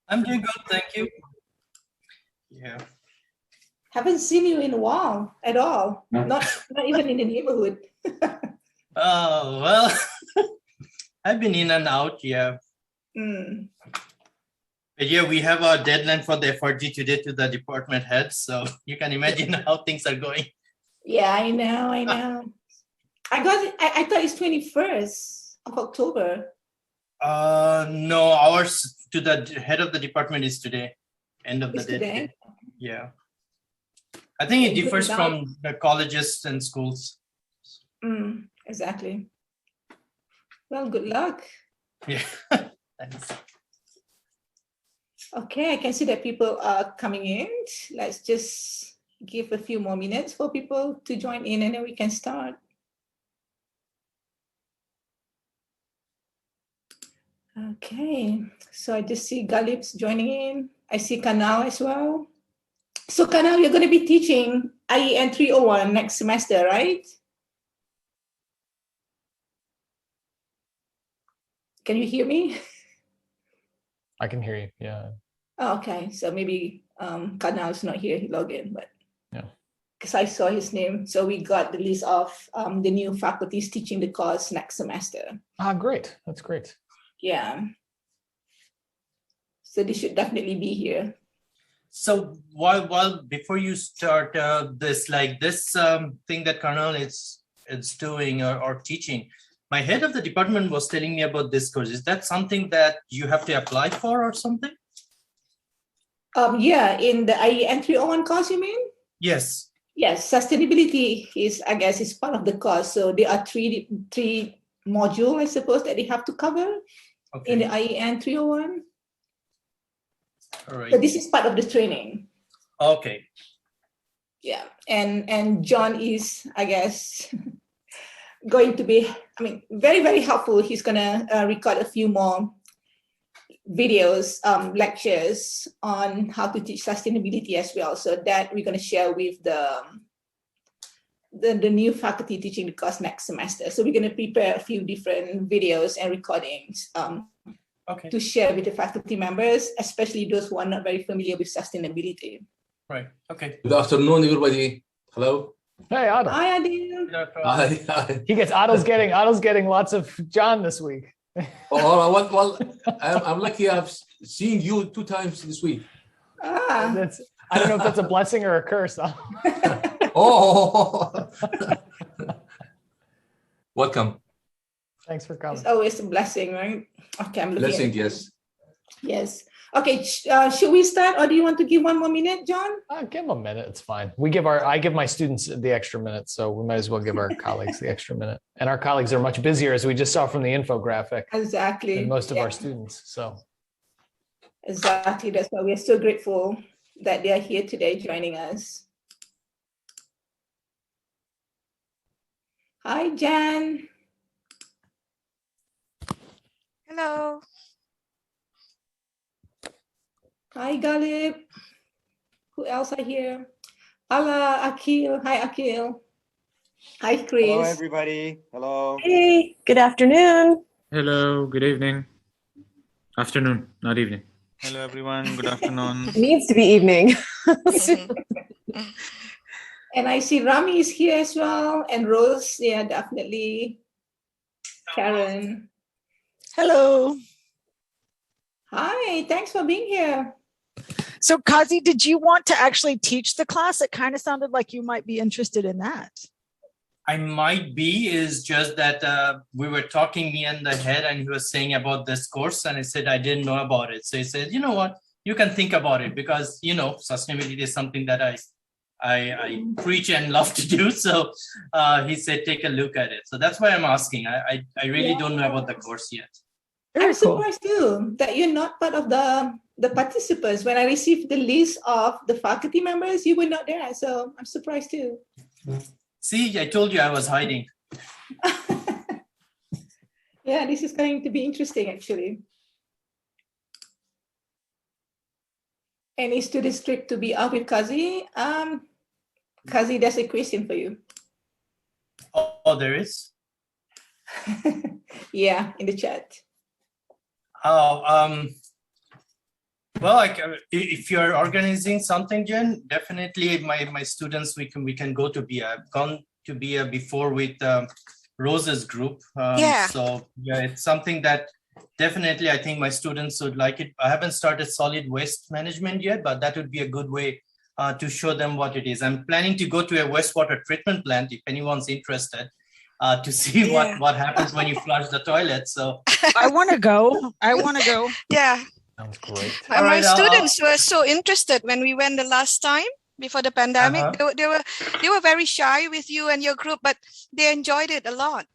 I'm doing good, thank you. Yeah. Haven't seen you in a while at all. Not even in the neighborhood. Oh, well, I've been in and out, yeah. Mm. But yeah, we have a deadline for the FRG today to the department heads, so you can imagine how things are going. Yeah, I know. I got it. I thought it's 21st of October. No, ours to the head of the department is today, end of the It's day today. Yeah. I think it Okay, differs good from the colleges and schools. Exactly. Well, good luck. Yeah. Thanks. Okay, I can see that people are coming in. Let's just give a few more minutes for people to join in and then we can start. Okay, so I just see Galip's joining in. I see Kanal as well. So Kanal, you're going to be teaching IEN 301 next semester, right? Can you hear me? I can hear you, yeah. Oh, okay, so maybe Kanal is not here, he logged in, but yeah, because I saw his name. So we got the list of the new faculties teaching the course next semester. Ah, great, that's great. Yeah. So they should definitely be here. So while before you start this thing that Colonel is doing or teaching, my head of the department was telling me about this course. Is that something that you have to apply for or something? Yeah, in the IEN 301 course, you mean? Yes. Yes, sustainability is, I guess, is part of the course. So there are three modules, I suppose, that they have to cover in the IEN 301. All right. So this is part of the training. Okay. Yeah, and John is, I guess, going to be, very, very helpful. He's gonna record a few more videos, lectures on how to teach sustainability as well. So that we're gonna share with the new faculty teaching the course next semester. So we're gonna prepare a few different videos and recordings to share with the faculty members, especially those who are not very familiar with sustainability. Right. Okay. Good afternoon, everybody. Hello. Hey, Adil. Hi, Adil. Hi. He gets Adil's getting lots of John this week. Well, I'm lucky. I've seen you 2 times this week. Ah. I don't know if that's a blessing or a curse. Oh. Welcome. Thanks for coming. It's always a blessing, right? Okay, I'm looking. Blessing, yes. Yes. Okay, should we start, or do you want to give one more minute, John? Give them a minute. It's fine. I give my students the extra minute, so we might as well give our colleagues the extra minute. And our colleagues are much busier, as we just saw from the infographic. Exactly. Than most of our students. So. Exactly. That's why we're so grateful that they are here today joining us. Hi, Jan. Hello. Hi, Galip. Who else are here? Ala, Akil. Hi, Akil. Hi, Chris. Hello, everybody. Hello. Hey, good afternoon. Hello, good evening. Afternoon, not evening. Hello, everyone. Good afternoon. It needs to be evening. And I see Rami is here as well, and Rose. Yeah, definitely. Karen. Hello. Hi, thanks for being here. So, Kazi, did you want to actually teach the class? It kind of sounded like you might be interested in that. I might be, is just that we were talking, me and the head, and he was saying about this course, and I said I didn't know about it. So he said, you know what, you can think about it, because sustainability is something that I preach and love to do. So he said, take a look at it. So that's why I'm asking. I really don't know about the course yet. I'm surprised too that you're not part of the participants. When I received the list of the faculty members, you were not there. So I'm surprised too. See, I told you I was hiding. Yeah, this is going to be interesting, actually. Any students trip to be out with Kazi? Kazi, there's a question for you. Oh, there is? Yeah, in the chat. Oh, Well, like if you're organizing something, Jen, definitely my students we can go to BIA. I've gone to BIA before with Rose's group. So yeah, it's something that definitely I think my students would like it. I haven't started solid waste management yet, but that would be a good way to show them what it is. I'm planning to go to a wastewater treatment plant if anyone's interested to see what happens when you flush the toilet. So I want to go. I want to go. Yeah. Sounds great. My All right, students were so interested when we went the last time before the pandemic. They were very shy with you and your group, but they enjoyed it a lot.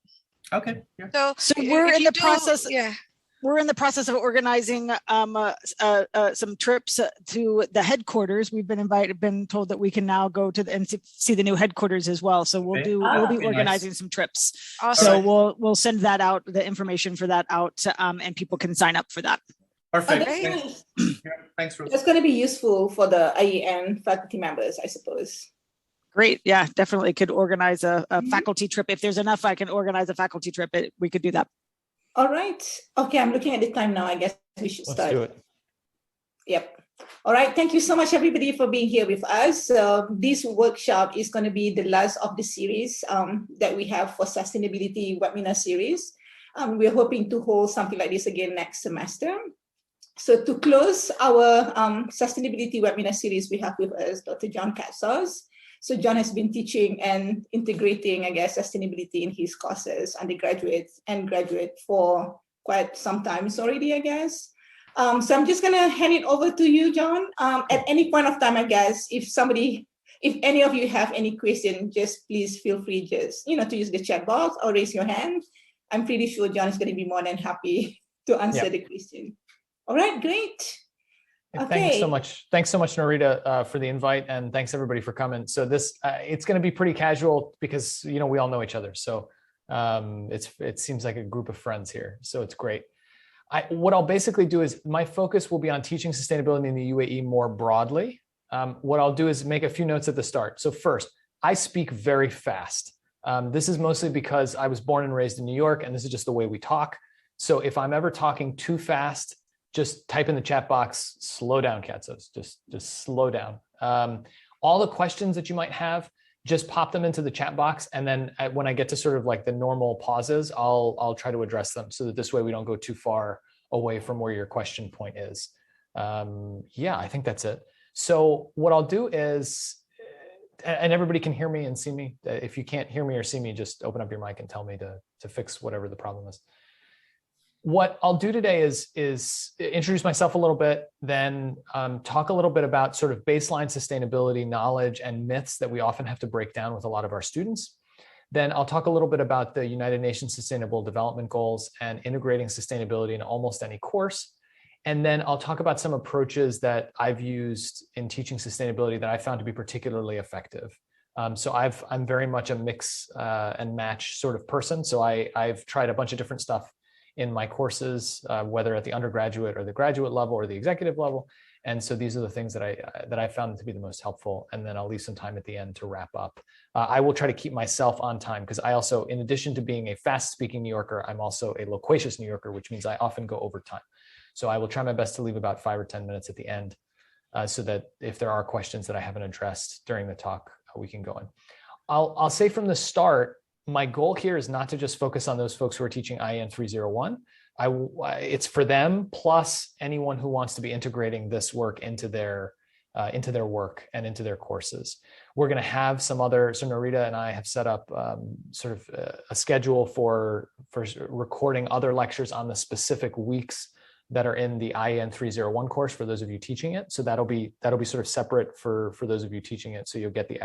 Okay. Yeah. So we're in the process. Yeah. We're in the process of organizing some trips to the headquarters. We've been told that we can now go to and see the new headquarters as well. So we'll be organizing some trips. Awesome. So we'll send that out, the information for that out, and people can sign up for that. Perfect. Thanks. Thanks, Rose. That's going to be useful for the IEN faculty members, I suppose. Great. Yeah, definitely could organize a faculty trip. If there's enough, I can organize a faculty trip. We could do that. All right. Okay, I'm looking at the time now. I guess we should start. Let's do it. Yep. All right. Thank you so much, everybody, for being here with us. This workshop is going to be the last of the series that we have for sustainability webinar series. We're hoping to hold something like this again next semester. So to close our sustainability webinar series, we have with us Dr. John Katzos. So John has been teaching and integrating, I guess, sustainability in his courses, undergraduate and graduate, for quite some time already, I guess. So I'm just gonna hand it over to you, John. At any point of time, I guess, if any of you have any question, just please feel free to use the chat box or raise your hand. I'm pretty sure John is gonna be more than happy to answer the question. All right, great. Okay. Thanks so much. Thanks so much, Narita, for the invite, and thanks everybody for coming. So this, it's going to be pretty casual because, we all know each other. So it seems like a group of friends here. So it's great. What I'll basically do is my focus will be on teaching sustainability in the UAE more broadly. What I'll do is make a few notes at the start. So first, I speak very fast. This is mostly because I was born and raised in New York, and this is just the way we talk. So if I'm ever talking too fast, just type in the chat box, slow down, Katzos, just slow down. All the questions that you might have, just pop them into the chat box. And then when I get to sort of like the normal pauses, I'll try to address them so that this way we don't go too far away from where your question point is. Yeah, I think that's it. So what I'll do is, and everybody can hear me and see me. If you can't hear me or see me, just open up your mic and tell me to fix whatever the problem is. What I'll do today is introduce myself a little bit, then talk a little bit about sort of baseline sustainability knowledge and myths that we often have to break down with a lot of our students. Then I'll talk a little bit about the United Nations Sustainable Development Goals and integrating sustainability in almost any course. And then I'll talk about some approaches that I've used in teaching sustainability that I found to be particularly effective. So I'm very much a mix and match sort of person. So I've tried a bunch of different stuff in my courses, whether at the undergraduate or the graduate level or the executive level. And so these are the things that I found to be the most helpful. And then I'll leave some time at the end to wrap up. I will try to keep myself on time because I also, in addition to being a fast speaking New Yorker, I'm also a loquacious New Yorker, which means I often go over time. So I will try my best to leave about 5 or 10 minutes at the end so that if there are questions that I haven't addressed during the talk, we can go in. I'll say from the start, my goal here is not to just focus on those folks who are teaching IEN 301. It's for them plus anyone who wants to be integrating this work into their work and into their courses. We're going to have so Narita and I have set up sort of a schedule for recording other lectures on the specific weeks that are in the IEN 301 course for those of you teaching it. So that'll be sort of separate for those of you teaching it. So you'll get the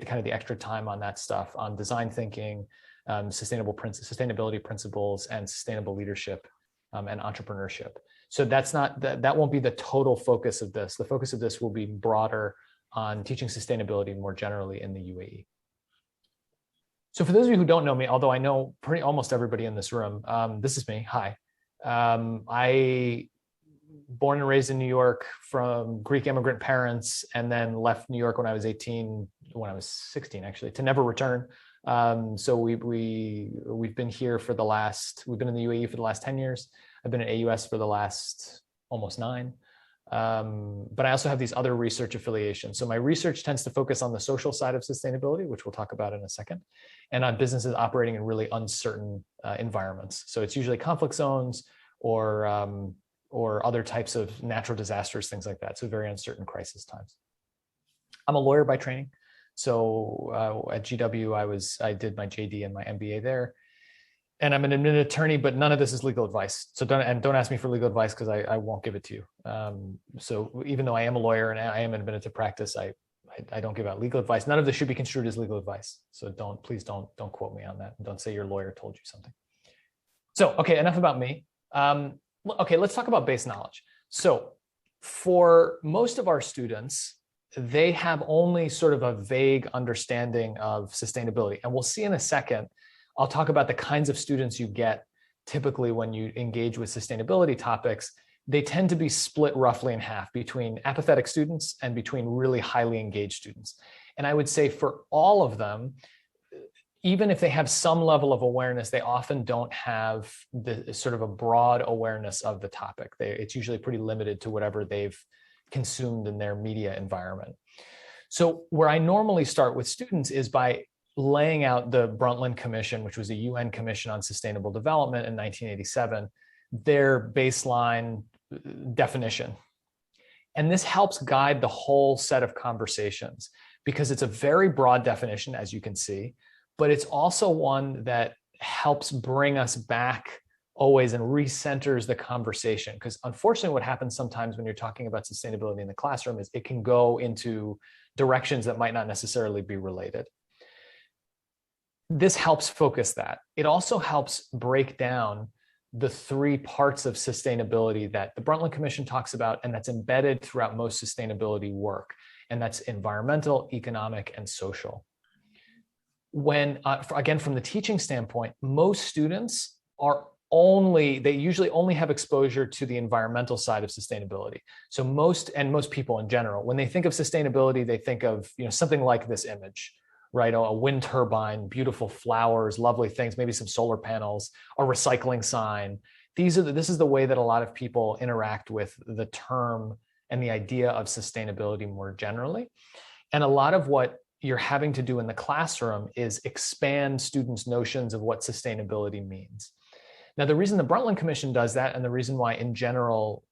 kind of the extra time on that stuff, on design thinking, sustainability principles, and sustainable leadership and entrepreneurship. So that won't be the total focus of this. The focus of this will be broader on teaching sustainability more generally in the UAE. So for those of you who don't know me, although I know almost everybody in this room, this is me. Hi. I born and raised in New York from Greek immigrant parents, and then left New York when I was 16 actually, to never return. So we've been here we've been in the UAE for the last 10 years. I've been at AUS for the last almost 9. But I also have these other research affiliations. So my research tends to focus on the social side of sustainability, which we'll talk about in a second, and on businesses operating in really uncertain environments. So it's usually conflict zones or other types of natural disasters, things like that. So very uncertain crisis times. I'm a lawyer by training. So at GW, I did my JD and my MBA there. And I'm an admitted attorney, but none of this is legal advice. So don't ask me for legal advice because I won't give it to you. So even though I am a lawyer and I am admitted to practice, I don't give out legal advice. None of this should be construed as legal advice. So please don't quote me on that. Don't say your lawyer told you something. So, okay, enough about me. Okay, let's talk about base knowledge. So for most of our students, they have only sort of a vague understanding of sustainability. And we'll see in a second, I'll talk about the kinds of students you get typically when you engage with sustainability topics. They tend to be split roughly in half between apathetic students and between really highly engaged students. And I would say for all of them, even if they have some level of awareness, they often don't have the sort of a broad awareness of the topic. It's usually pretty limited to whatever they've consumed in their media environment. So where I normally start with students is by laying out the Brundtland Commission, which was a UN Commission on Sustainable Development in 1987, their baseline definition. And this helps guide the whole set of conversations because it's a very broad definition, as you can see, but it's also one that helps bring us back always and recenters the conversation. Because unfortunately, what happens sometimes when you're talking about sustainability in the classroom is it can go into directions that might not necessarily be related. This helps focus that. It also helps break down the three parts of sustainability that the Brundtland Commission talks about and that's embedded throughout most sustainability work. And that's environmental, economic, and social. When, again, from the teaching standpoint, most students they usually only have exposure to the environmental side of sustainability. So most people in general, when they think of sustainability, they think of something like this image, right? A wind turbine, beautiful flowers, lovely things, maybe some solar panels, a recycling sign. This is the way that a lot of people interact with the term and the idea of sustainability more generally. And a lot of what you're having to do in the classroom is expand students' notions of what sustainability means. Now, the reason the Brundtland Commission does that, and the reason why in general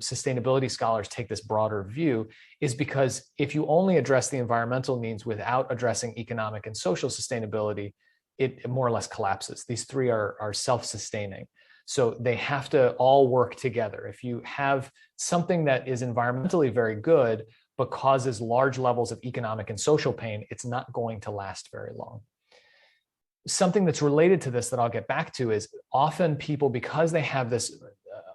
sustainability scholars take this broader view, is because if you only address the environmental needs without addressing economic and social sustainability, it more or less collapses. These three are self-sustaining. So they have to all work together. If you have something that is environmentally very good, but causes large levels of economic and social pain, it's not going to last very long. Something that's related to this that I'll get back to is often people, because they have this,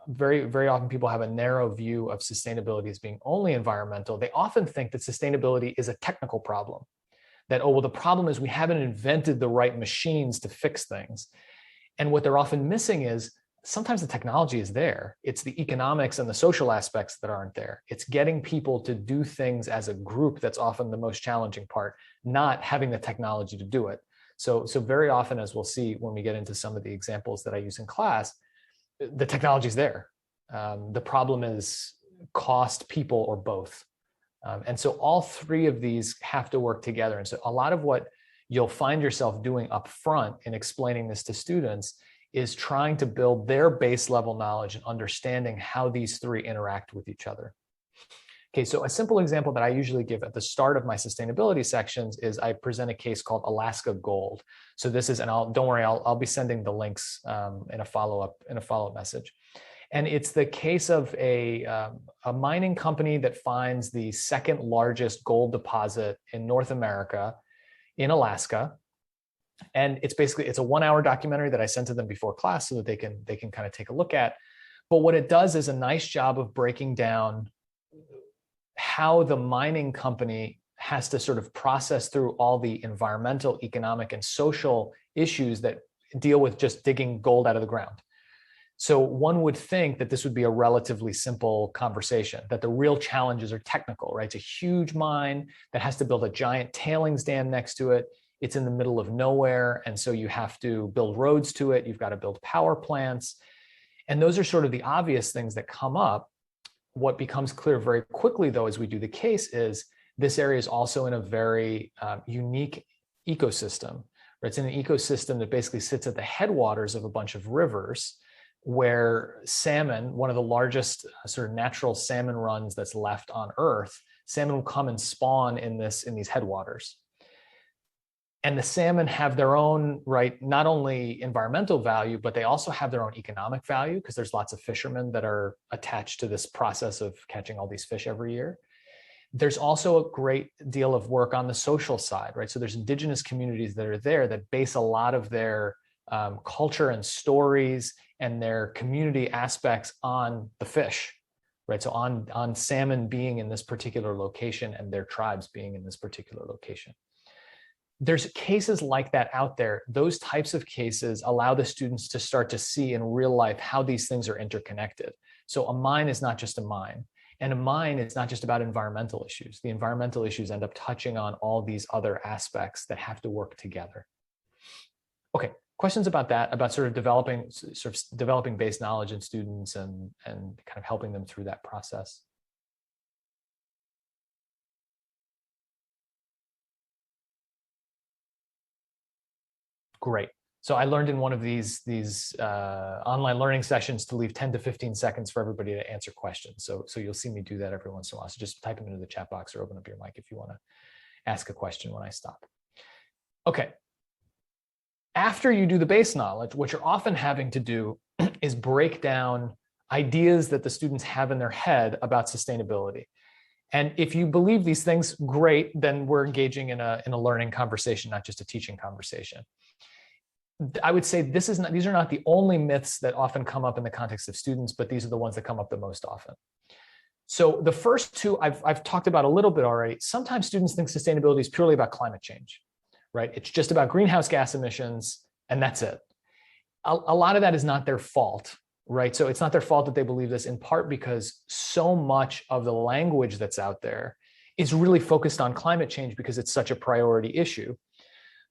very, very often people have a narrow view of sustainability as being only environmental. They often think that sustainability is a technical problem. That, oh, well, the problem is we haven't invented the right machines to fix things. And what they're often missing is sometimes the technology is there. It's the economics and the social aspects that aren't there. It's getting people to do things as a group that's often the most challenging part, not having the technology to do it. So very often, as we'll see when we get into some of the examples that I use in class, the technology is there. The problem is cost, people, or both. And so all three of these have to work together. And so a lot of what you'll find yourself doing up front in explaining this to students is trying to build their base level knowledge and understanding how these three interact with each other. Okay, so a simple example that I usually give at the start of my sustainability sections is I present a case called Alaska Gold. So this is, and don't worry, I'll be sending the links in a follow-up message. And it's the case of a mining company that finds the second largest gold deposit in North America in Alaska. And it's a 1-hour documentary that I sent to them before class so that they can kind of take a look at. But what it does is a nice job of breaking down how the mining company has to sort of process through all the environmental, economic, and social issues that deal with just digging gold out of the ground. So one would think that this would be a relatively simple conversation, that the real challenges are technical, right? It's a huge mine that has to build a giant tailings dam next to it. It's in the middle of nowhere. And so you have to build roads to it. You've got to build power plants. And those are sort of the obvious things that come up. what becomes clear very quickly, though, as we do the case, is this area is also in a very unique ecosystem. Right? It's in an ecosystem that basically sits at the headwaters of a bunch of rivers, where salmon, one of the largest sort of natural salmon runs that's left on Earth, salmon will come and spawn in these headwaters. And the salmon have their own, right, not only environmental value, but they also have their own economic value, because there's lots of fishermen that are attached to this process of catching all these fish every year. There's also a great deal of work on the social side, right? So there's indigenous communities that are there that base a lot of their culture and stories and their community aspects on the fish, right? So on salmon being in this particular location and their tribes being in this particular location. There's cases like that out there. Those types of cases allow the students to start to see in real life how these things are interconnected. So a mine is not just a mine. And a mine is not just about environmental issues. The environmental issues end up touching on all these other aspects that have to work together. Okay, questions about that, about sort of developing base knowledge in students and kind of helping them through that process? Great. So I learned in one of these online learning sessions to leave 10 to 15 seconds for everybody to answer questions. So you'll see me do that every once in a while. So just type them into the chat box or open up your mic if you want to ask a question when I stop. Okay. After you do the base knowledge, what you're often having to do is break down ideas that the students have in their head about sustainability. And if you believe these things, great, then we're engaging in a learning conversation, not just a teaching conversation. I would say these are not the only myths that often come up in the context of students, but these are the ones that come up the most often. So the first two I've talked about a little bit already. Sometimes students think sustainability is purely about climate change, right? It's just about greenhouse gas emissions, and that's it. A lot of that is not their fault, right? So it's not their fault that they believe this, in part because so much of the language that's out there is really focused on climate change because it's such a priority issue.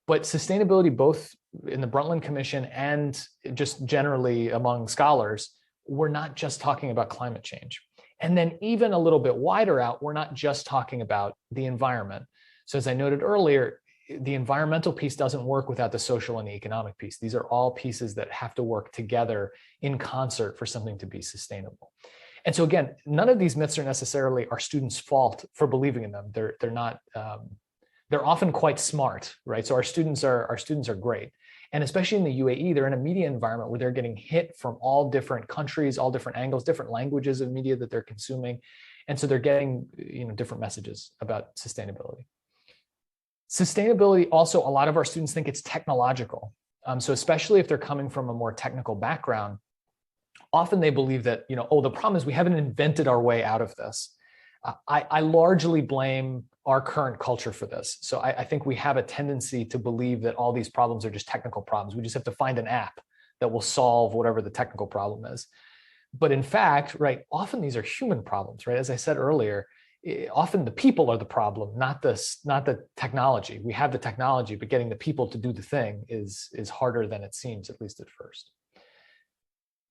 But sustainability, both in the Brundtland Commission and just generally among scholars, we're not just talking about climate change. And then even a little bit wider out, we're not just talking about the environment. So as I noted earlier, the environmental piece doesn't work without the social and the economic piece. These are all pieces that have to work together in concert for something to be sustainable. And so again, none of these myths are necessarily our students' fault for believing in them. They're not. They're often quite smart, right? So our students are great. And especially in the UAE, they're in a media environment where they're getting hit from all different countries, all different angles, different languages of media that they're consuming. And so they're getting, different messages about sustainability. Sustainability also, a lot of our students think it's technological. So especially if they're coming from a more technical background, often they believe that, the problem is we haven't invented our way out of this. I largely blame our current culture for this. So I think we have a tendency to believe that all these problems are just technical problems. We just have to find an app that will solve whatever the technical problem is. But in fact, right, often these are human problems, right? As I said earlier, often the people are the problem, not the technology. We have the technology, but getting the people to do the thing is harder than it seems, at least at first.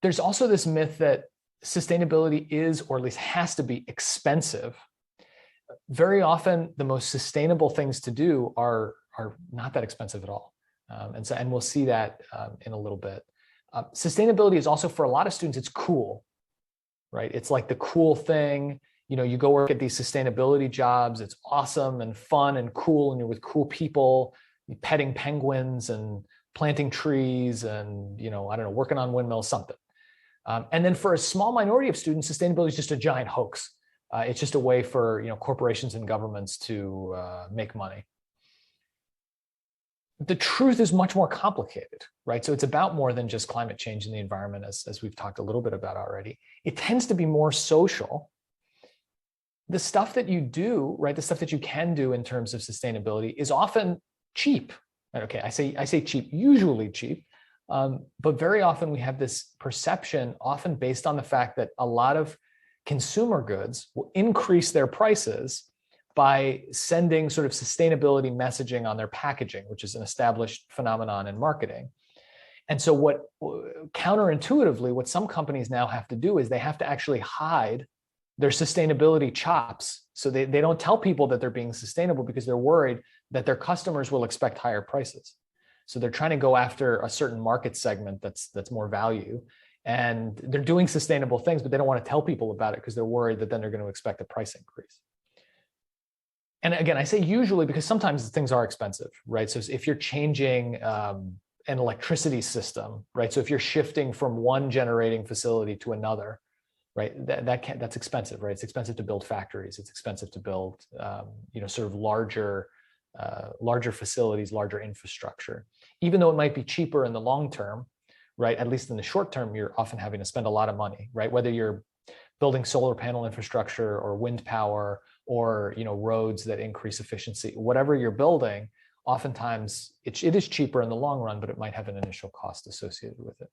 There's also this myth that sustainability is, or at least has to be, expensive. Very often, the most sustainable things to do are not that expensive at all. And we'll see that in a little bit. Sustainability is also, for a lot of students, it's cool, right? It's like the cool thing. You go work at these sustainability jobs. It's awesome and fun and cool, and you're with cool people, petting penguins and planting trees and, working on windmills, something. And then for a small minority of students, sustainability is just a giant hoax. It's just a way for corporations and governments to make money. The truth is much more complicated, right? So it's about more than just climate change and the environment, as we've talked a little bit about already. It tends to be more social. The stuff that you do, right, the stuff that you can do in terms of sustainability is often cheap. Okay, I say cheap, usually cheap. But very often we have this perception, often based on the fact that a lot of consumer goods will increase their prices by sending sort of sustainability messaging on their packaging, which is an established phenomenon in marketing. And so counterintuitively, what some companies now have to do is they have to actually hide their sustainability chops. So they don't tell people that they're being sustainable because they're worried that their customers will expect higher prices. So they're trying to go after a certain market segment that's more value. And they're doing sustainable things, but they don't want to tell people about it because they're worried that then they're going to expect a price increase. And again, I say usually because sometimes things are expensive, right? So if you're changing an electricity system, right? So if you're shifting from one generating facility to another, right? That's expensive, right? It's expensive to build factories. It's expensive to build, sort of larger facilities, larger infrastructure. Even though it might be cheaper in the long term, right? At least in the short term, you're often having to spend a lot of money, right? Whether you're building solar panel infrastructure or wind power or roads that increase efficiency, whatever you're building, oftentimes it is cheaper in the long run, but it might have an initial cost associated with it.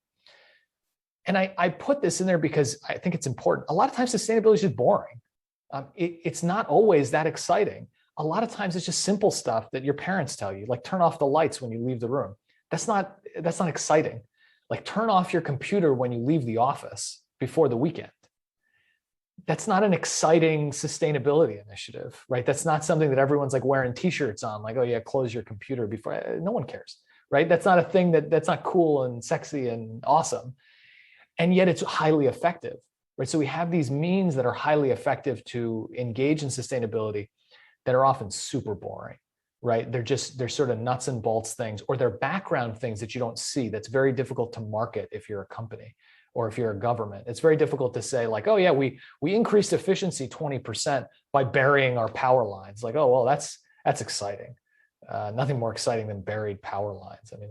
And I put this in there because I think it's important. A lot of times sustainability is just boring. It's not always that exciting. A lot of times it's just simple stuff that your parents tell you, like turn off the lights when you leave the room. That's not exciting. Like turn off your computer when you leave the office before the weekend. That's not an exciting sustainability initiative, right? That's not something that everyone's like wearing t-shirts on, like, oh yeah, close your computer before. No one cares, right? That's not a thing that's not cool and sexy and awesome. And yet it's highly effective, right? So we have these means that are highly effective to engage in sustainability that are often super boring, right? They're sort of nuts and bolts things, or they're background things that you don't see. That's very difficult to market if you're a company or if you're a government. It's very difficult to say like, oh yeah, we increased efficiency 20% by burying our power lines. Like, oh, well, that's exciting. Nothing more exciting than buried power lines. I mean,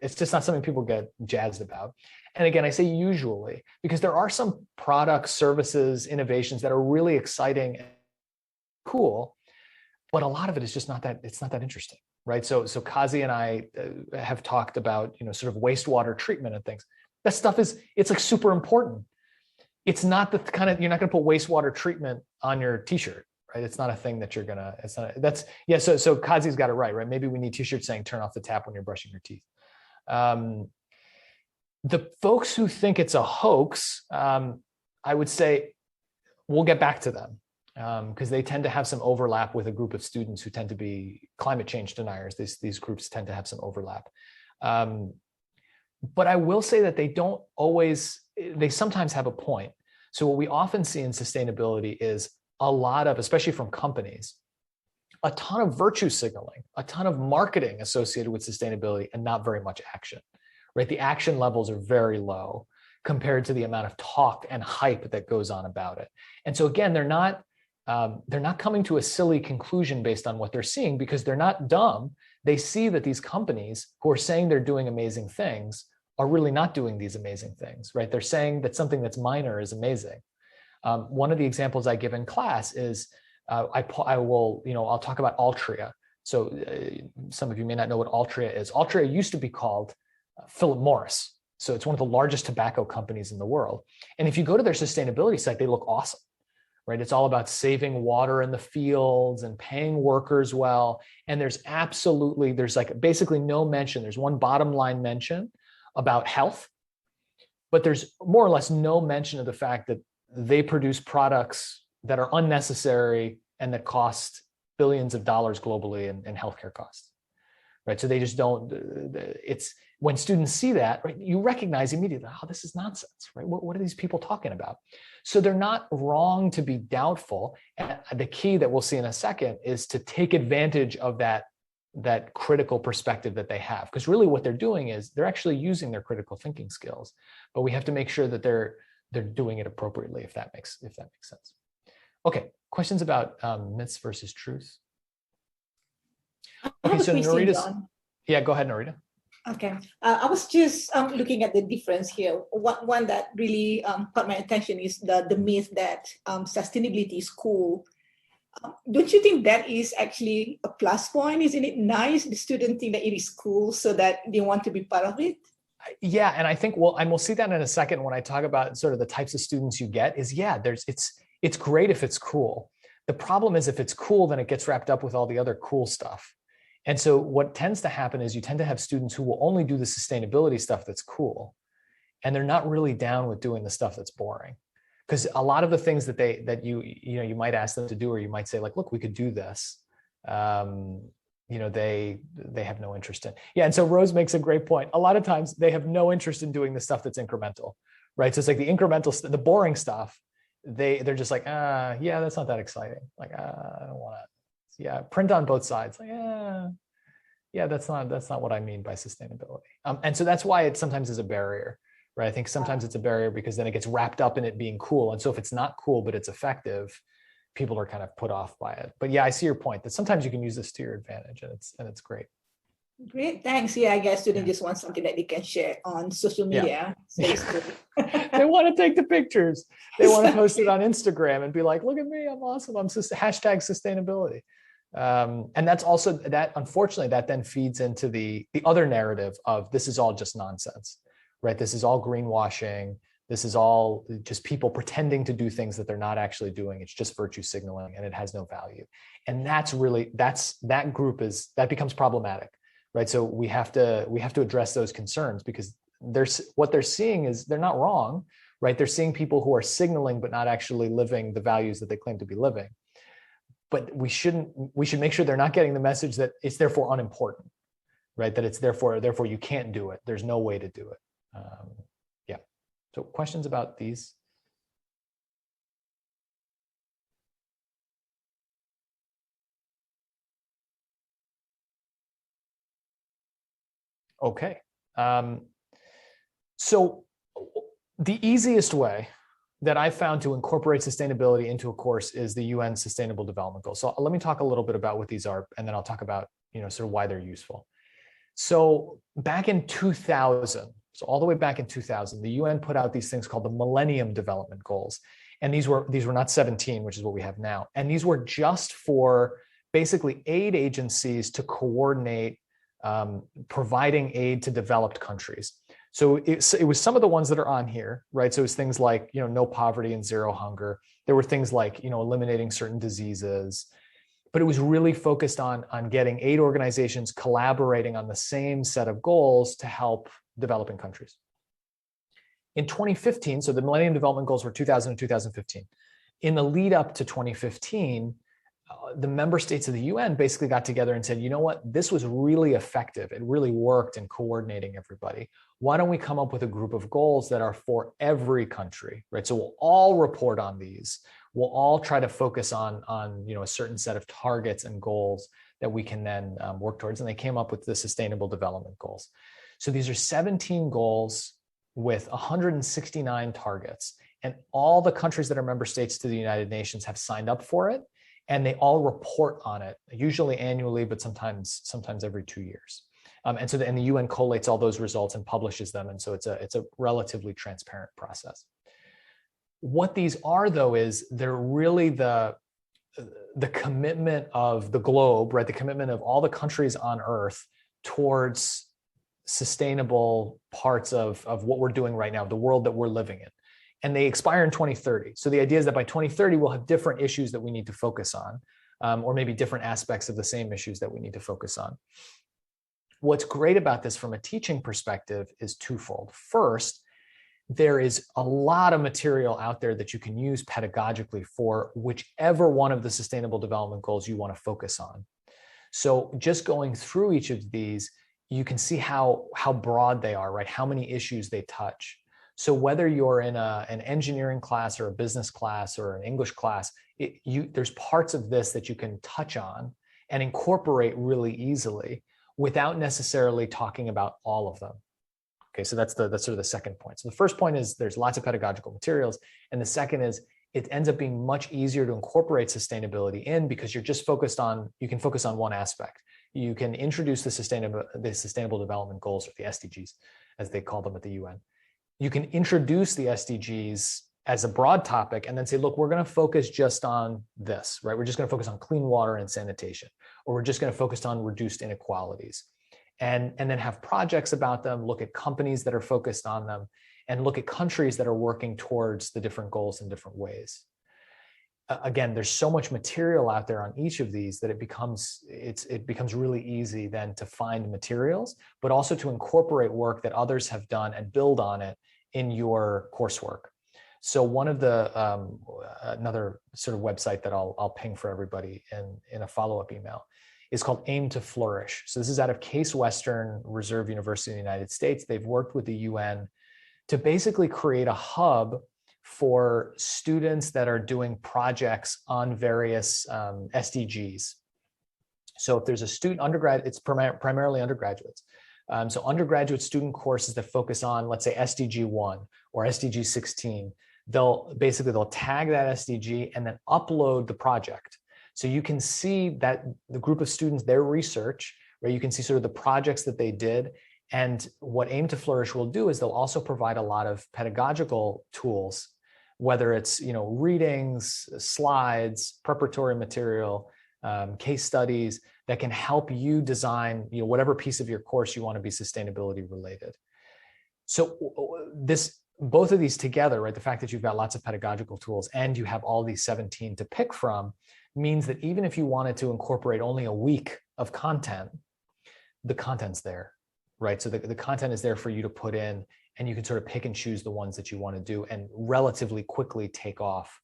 it's just not something people get jazzed about. And again, I say usually, because there are some products, services, innovations that are really exciting and cool, but a lot of it is just not that interesting, right? So Kazi and I have talked about, sort of wastewater treatment and things. That stuff it's like super important. It's not the kind of, you're not going to put wastewater treatment on your t-shirt, right? It's not a thing that you're going to, so Kazi's got it right? Maybe we need t-shirts saying turn off the tap when you're brushing your teeth. The folks who think it's a hoax, I would say we'll get back to them because they tend to have some overlap with a group of students who tend to be climate change deniers. These groups tend to have some overlap. But I will say that they sometimes have a point. So what we often see in sustainability is a lot of, especially from companies, a ton of virtue signaling, a ton of marketing associated with sustainability and not very much action, right? The action levels are very low compared to the amount of talk and hype that goes on about it. And so again, they're not coming to a silly conclusion based on what they're seeing because they're not dumb. They see that these companies who are saying they're doing amazing things are really not doing these amazing things, right? They're saying that something that's minor is amazing. One of the examples I give in class is I'll talk about Altria. So some of you may not know what Altria is. Altria used to be called Philip Morris. So it's one of the largest tobacco companies in the world. And if you go to their sustainability site, they look awesome, right? It's all about saving water in the fields and paying workers well. And there's like basically no mention. There's one bottom line mention about health, but there's more or less no mention of the fact that they produce products that are unnecessary and that cost billions of dollars globally in healthcare costs, right? So they just don't, when students see that, right, you recognize immediately, oh, this is nonsense, right? What are these people talking about? So they're not wrong to be doubtful. And the key that we'll see in a second is to take advantage of that critical perspective that they have. Because really what they're doing is they're actually using their critical thinking skills, but we have to make sure that they're doing it appropriately, if that makes sense. Okay, questions about myths versus truths? Okay, so Norita's, yeah, go ahead, Norita. Okay, I was just looking at the difference here. One that really caught my attention is the myth that sustainability is cool. Don't you think that is actually a plus point? Isn't it nice the students think that it is cool so that they want to be part of it? Yeah, and I think and we'll see that in a second when I talk about sort of the types of students you get. It's great if it's cool. The problem is if it's cool, then it gets wrapped up with all the other cool stuff. And so what tends to happen is you tend to have students who will only do the sustainability stuff that's cool, and they're not really down with doing the stuff that's boring. because a lot of the things that you might ask them to do, or you might say like, look, we could do this. They have no interest in. Yeah, and so Rose makes a great point. A lot of times they have no interest in doing the stuff that's incremental, right? So it's like the incremental, the boring stuff. They're just like, yeah, that's not that exciting. Like, I don't want to. Yeah, print on both sides. Like, yeah, that's not what I mean by sustainability. And so that's why it sometimes is a barrier, right? I think sometimes it's a barrier because then it gets wrapped up in it being cool. And so if it's not cool but it's effective, people are kind of put off by it. But yeah, I see your point that sometimes you can use this to your advantage, and it's great. Great, thanks. Yeah, I guess students just want something that they can share on social media. Yeah. So They want to take the pictures. They want to post it on Instagram and be like, look at me, I'm awesome. I'm hashtag sustainability. And that's also that, unfortunately, that then feeds into the other narrative of this is all just nonsense, right? This is all greenwashing. This is all just people pretending to do things that they're not actually doing. It's just virtue signaling and it has no value. And that group becomes problematic, right? So we have to address those concerns, because what they're seeing is they're not wrong, right? They're seeing people who are signaling but not actually living the values that they claim to be living. But we should make sure they're not getting the message that it's therefore unimportant, right? That it's therefore you can't do it. There's no way to do it. Yeah. So questions about these? Okay. So the easiest way that I found to incorporate sustainability into a course is the UN Sustainable Development Goals. So let me talk a little bit about what these are, and then I'll talk about, sort of why they're useful. So back in 2000, so all the way back in 2000, the UN put out these things called the Millennium Development Goals. And these were not 17, which is what we have now. And these were just for basically aid agencies to coordinate providing aid to developed countries. So it was some of the ones that are on here, right? So it was things like, no poverty and zero hunger. There were things like, eliminating certain diseases, but it was really focused on getting aid organizations collaborating on the same set of goals to help developing countries. In 2015, so the Millennium Development Goals were 2000 and 2015. In the lead up to 2015, the member states of the UN basically got together and said, you know what, this was really effective. It really worked in coordinating everybody. Why don't we come up with a group of goals that are for every country, right? So we'll all report on these. We'll all try to focus on a certain set of targets and goals that we can then work towards. And they came up with the Sustainable Development Goals. So these are 17 goals with 169 targets. And all the countries that are member states to the United Nations have signed up for it. And they all report on it, usually annually, but sometimes every 2 years. And the UN collates all those results and publishes them. And so it's a relatively transparent process. What these are, though, is they're really the commitment of the globe, right? The commitment of all the countries on Earth towards sustainable parts of what we're doing right now, the world that we're living in. And they expire in 2030. So the idea is that by 2030, we'll have different issues that we need to focus on, or maybe different aspects of the same issues that we need to focus on. What's great about this from a teaching perspective is twofold. First, there is a lot of material out there that you can use pedagogically for whichever one of the Sustainable Development Goals you want to focus on. So just going through each of these, you can see how broad they are, right? How many issues they touch. So whether you're in an engineering class or a business class or an English class, there's parts of this that you can touch on and incorporate really easily without necessarily talking about all of them. Okay, so that's sort of the second point. So the first point is there's lots of pedagogical materials. And the second is it ends up being much easier to incorporate sustainability in because you can focus on one aspect. You can introduce the Sustainable Development Goals, or the SDGs, as they call them at the UN. You can introduce the SDGs as a broad topic and then say, look, we're going to focus just on this, right? We're just going to focus on clean water and sanitation, or we're just going to focus on reduced inequalities. And then have projects about them, look at companies that are focused on them, and look at countries that are working towards the different goals in different ways. Again, there's so much material out there on each of these that it becomes really easy then to find materials, but also to incorporate work that others have done and build on it in your coursework. So one of the another sort of website that I'll ping for everybody in a follow-up email is called Aim to Flourish. So this is out of Case Western Reserve University in the United States. They've worked with the UN to basically create a hub for students that are doing projects on various SDGs. So if there's a student undergrad, it's primarily undergraduates. So undergraduate student courses that focus on, let's say, SDG 1 or SDG 16, they'll tag that SDG and then upload the project. So you can see that the group of students, their research, right? You can see sort of the projects that they did. And what Aim to Flourish will do is they'll also provide a lot of pedagogical tools, whether it's, readings, slides, preparatory material, case studies that can help you design, whatever piece of your course you want to be sustainability related. So both of these together, right? The fact that you've got lots of pedagogical tools and you have all these 17 to pick from means that even if you wanted to incorporate only a week of content, the content's there, right? So the content is there for you to put in, and you can sort of pick and choose the ones that you want to do and relatively quickly take off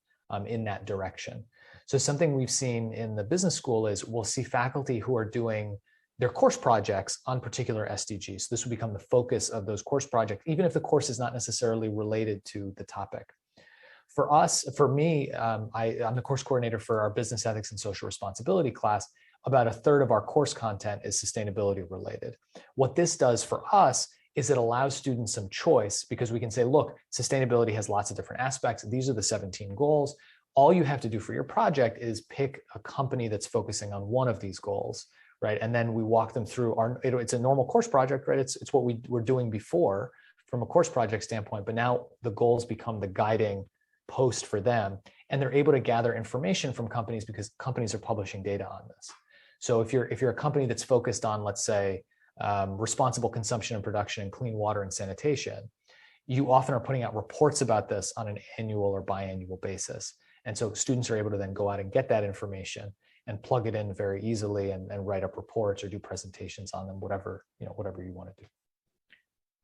in that direction. So something we've seen in the business school is we'll see faculty who are doing their course projects on particular SDGs. So this will become the focus of those course projects, even if the course is not necessarily related to the topic. For me, I'm the course coordinator for our business ethics and social responsibility class. About a third of our course content is sustainability related. What this does for us is it allows students some choice, because we can say, look, sustainability has lots of different aspects. These are the 17 goals. All you have to do for your project is pick a company that's focusing on one of these goals, right? And then we walk them through it's a normal course project, right? It's what we were doing before from a course project standpoint, but now the goals become the guiding post for them. And they're able to gather information from companies because companies are publishing data on this. So if you're a company that's focused on, let's say, responsible consumption and production and clean water and sanitation, you often are putting out reports about this on an annual or biannual basis. And so students are able to then go out and get that information and plug it in very easily and write up reports or do presentations on them, whatever you want to do.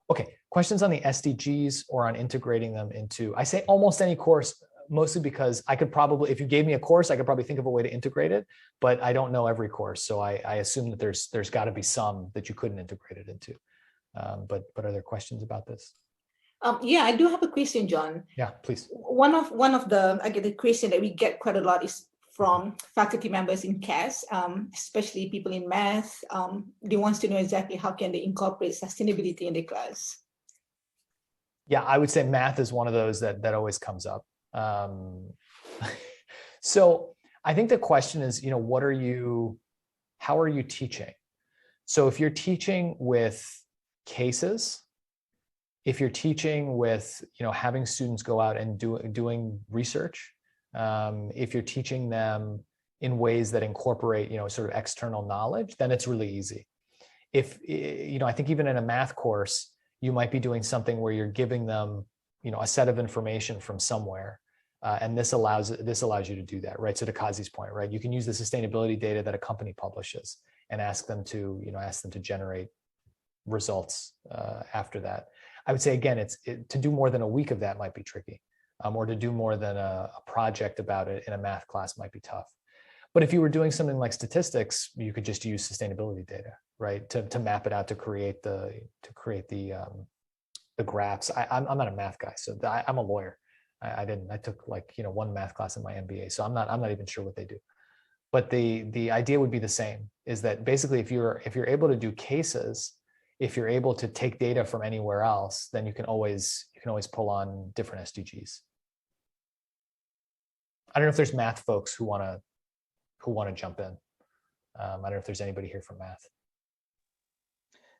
Okay, questions on the SDGs or on integrating them into, I say almost any course, mostly because I could probably, if you gave me a course, I could probably think of a way to integrate it, but I don't know every course. So I assume that there's got to be some that you couldn't integrate it into. But are there questions about this? Yeah, I do have a question, John. Yeah, please. One of the question that we get quite a lot is from faculty members in CAS, especially people in math. They want to know exactly how can they incorporate sustainability in the class. Yeah, I would say math is one of those that always comes up. So I think the question is, how are you teaching? So if you're teaching with cases, if you're teaching with, having students go out and doing research, if you're teaching them in ways that incorporate, sort of external knowledge, then it's really easy. If, I think even in a math course, you might be doing something where you're giving them, a set of information from somewhere. And this allows you to do that, right? So to Kazi's point, right? You can use the sustainability data that a company publishes and ask them to generate results after that. I would say, again, to do more than a week of that might be tricky, or to do more than a project about it in a math class might be tough. But if you were doing something like statistics, you could just use sustainability data, right, to map it out to create the graphs. I'm not a math guy, so I'm a lawyer. I took one math class in my MBA, so I'm not even sure what they do. But the idea would be the same, is that basically if you're able to do cases, if you're able to take data from anywhere else, then you can always pull on different SDGs. I don't know if there's math folks who want to jump in. I don't know if there's anybody here from math.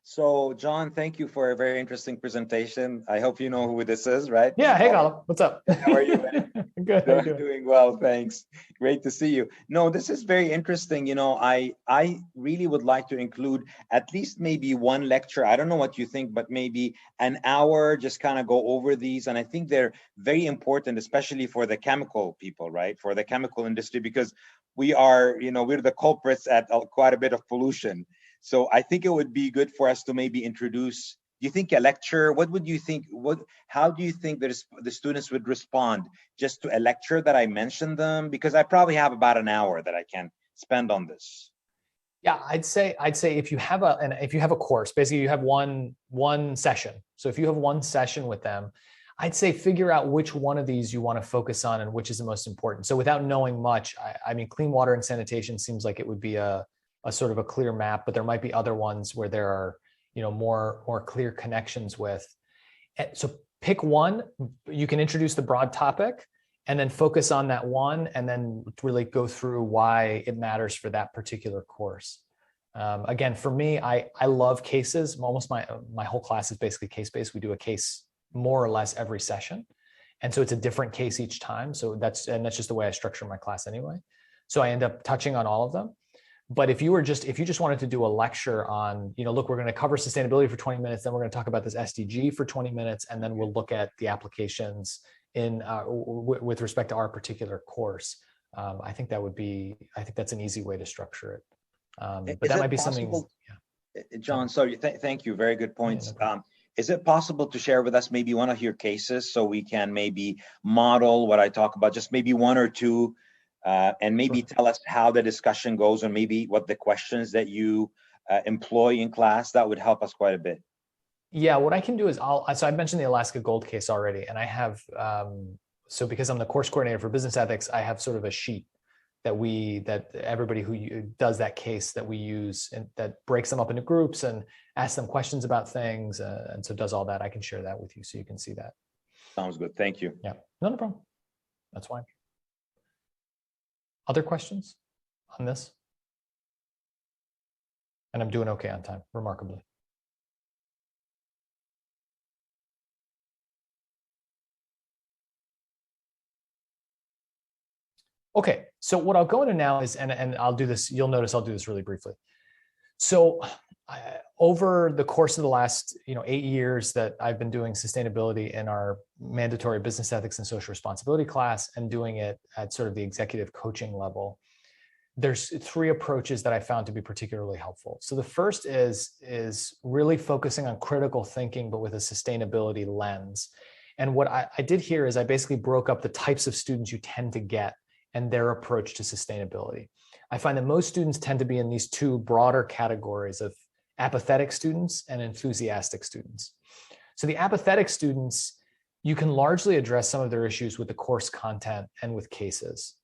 So, John, thank you for a very interesting presentation. I hope you know who this is, right? Yeah. Hey, Galam. What's up? How are you, man? Good. How you doing? Doing well, thanks. Great to see you. No, this is very interesting. I really would like to include at least maybe one lecture. I don't know what you think, but maybe an hour, just kind of go over these. And I think they're very important, especially for the chemical people, right? For the chemical industry, because we are, we're the culprits at quite a bit of pollution. So I think it would be good for us to maybe introduce, you think a lecture, what would you think, how do you think that the students would respond just to a lecture that I mentioned them? Because I probably have about an hour that I can spend on this. Yeah, I'd say if you have a course, basically you have one session. So if you have one session with them, I'd say figure out which one of these you want to focus on and which is the most important. So without knowing much, I mean, clean water and sanitation seems like it would be a sort of a clear map, but there might be other ones where there are, you know, more clear connections with. So pick one. You can introduce the broad topic and then focus on that one, and then really go through why it matters for that particular course. Again, for me, I love cases. Almost my whole class is basically case-based. We do a case more or less every session. And so it's a different case each time. So that's just the way I structure my class anyway. So I end up touching on all of them. But if you just wanted to do a lecture on, you know, look, we're going to cover sustainability for 20 minutes, then we're going to talk about this SDG for 20 minutes, and then we'll look at the applications in with respect to our particular course. I think that's an easy way to structure it. But that might be something. Yeah. John, sorry, thank you. Very good points. Yeah, no, is it possible to share with us maybe one of your cases so we can maybe model what I talk about, just maybe one or two, and maybe tell us how the discussion goes, or maybe what the questions that you employ in class? That would help us quite a bit. Yeah, what I can do is so I mentioned the Alaska Gold case already, and I have, so because I'm the course coordinator for business ethics, I have sort of a sheet that everybody who does that case that we use, and that breaks them up into groups and asks them questions about things, and so does all that. I can share that with you so you can see that. Sounds good. Thank you. Yeah, no problem. That's fine. Other questions on this? And I'm doing okay on time, remarkably. Okay, so what I'll go into now is, and I'll do this, you'll notice I'll do this really briefly. So over the course of the last 8 years that I've been doing sustainability in our mandatory business ethics and social responsibility class, and doing it at sort of the executive coaching level, there's 3 approaches that I found to be particularly helpful. So the first is really focusing on critical thinking, but with a sustainability lens. And what I did here is I basically broke up the types of students you tend to get and their approach to sustainability. I find that most students tend to be in these 2 broader categories of apathetic students and enthusiastic students. So the apathetic students, you can largely address some of their issues with the course content and with cases.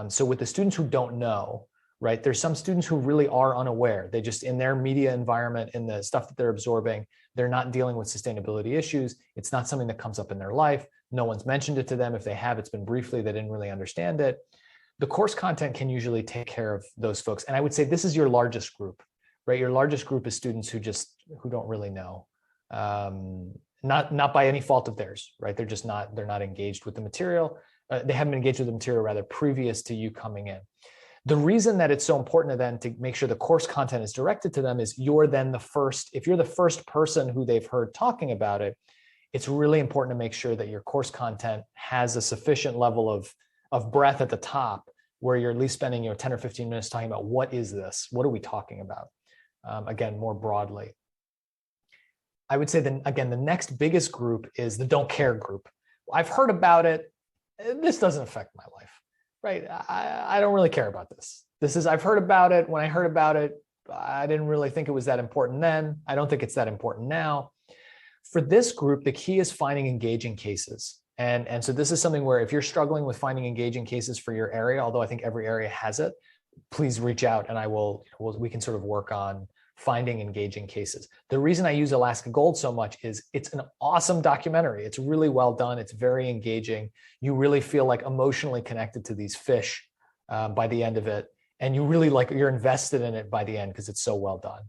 So with the students who don't know, right, there's some students who really are unaware. They just, in their media environment, in the stuff that they're absorbing, they're not dealing with sustainability issues. It's not something that comes up in their life. No one's mentioned it to them. If they have, it's been briefly, they didn't really understand it. The course content can usually take care of those folks. And I would say this is your largest group, right? Your largest group is students who don't really know, not by any fault of theirs, right? They're not engaged with the material. They haven't been engaged with the material rather previous to you coming in. The reason that it's so important to them to make sure the course content is directed to them is if you're the first person who they've heard talking about it, it's really important to make sure that your course content has a sufficient level of breadth at the top, where you're at least spending 10 or 15 minutes talking about what is this? What are we talking about? Again, more broadly. I would say then again, the next biggest group is the don't care group. I've heard about it. This doesn't affect my life, right? I don't really care about this. I've heard about it. When I heard about it, I didn't really think it was that important then. I don't think it's that important now. For this group, the key is finding engaging cases. And so this is something where if you're struggling with finding engaging cases for your area, although I think every area has it, please reach out and we can sort of work on finding engaging cases. The reason I use Alaska Gold so much is it's an awesome documentary. It's really well done. It's very engaging. You really feel like emotionally connected to these fish by the end of it. And you really you're invested in it by the end because it's so well done.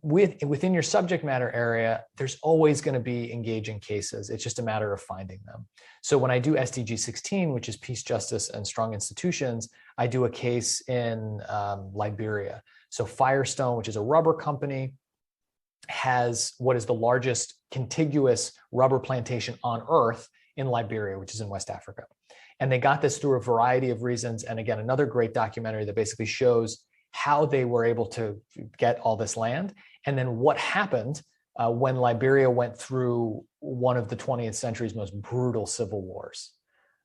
Within your subject matter area, there's always going to be engaging cases. It's just a matter of finding them. So when I do SDG 16, which is peace, justice, and strong institutions, I do a case in Liberia. So Firestone, which is a rubber company, has what is the largest contiguous rubber plantation on earth in Liberia, which is in West Africa. And they got this through a variety of reasons. And again, another great documentary that basically shows how they were able to get all this land and then what happened when Liberia went through one of the 20th century's most brutal civil wars.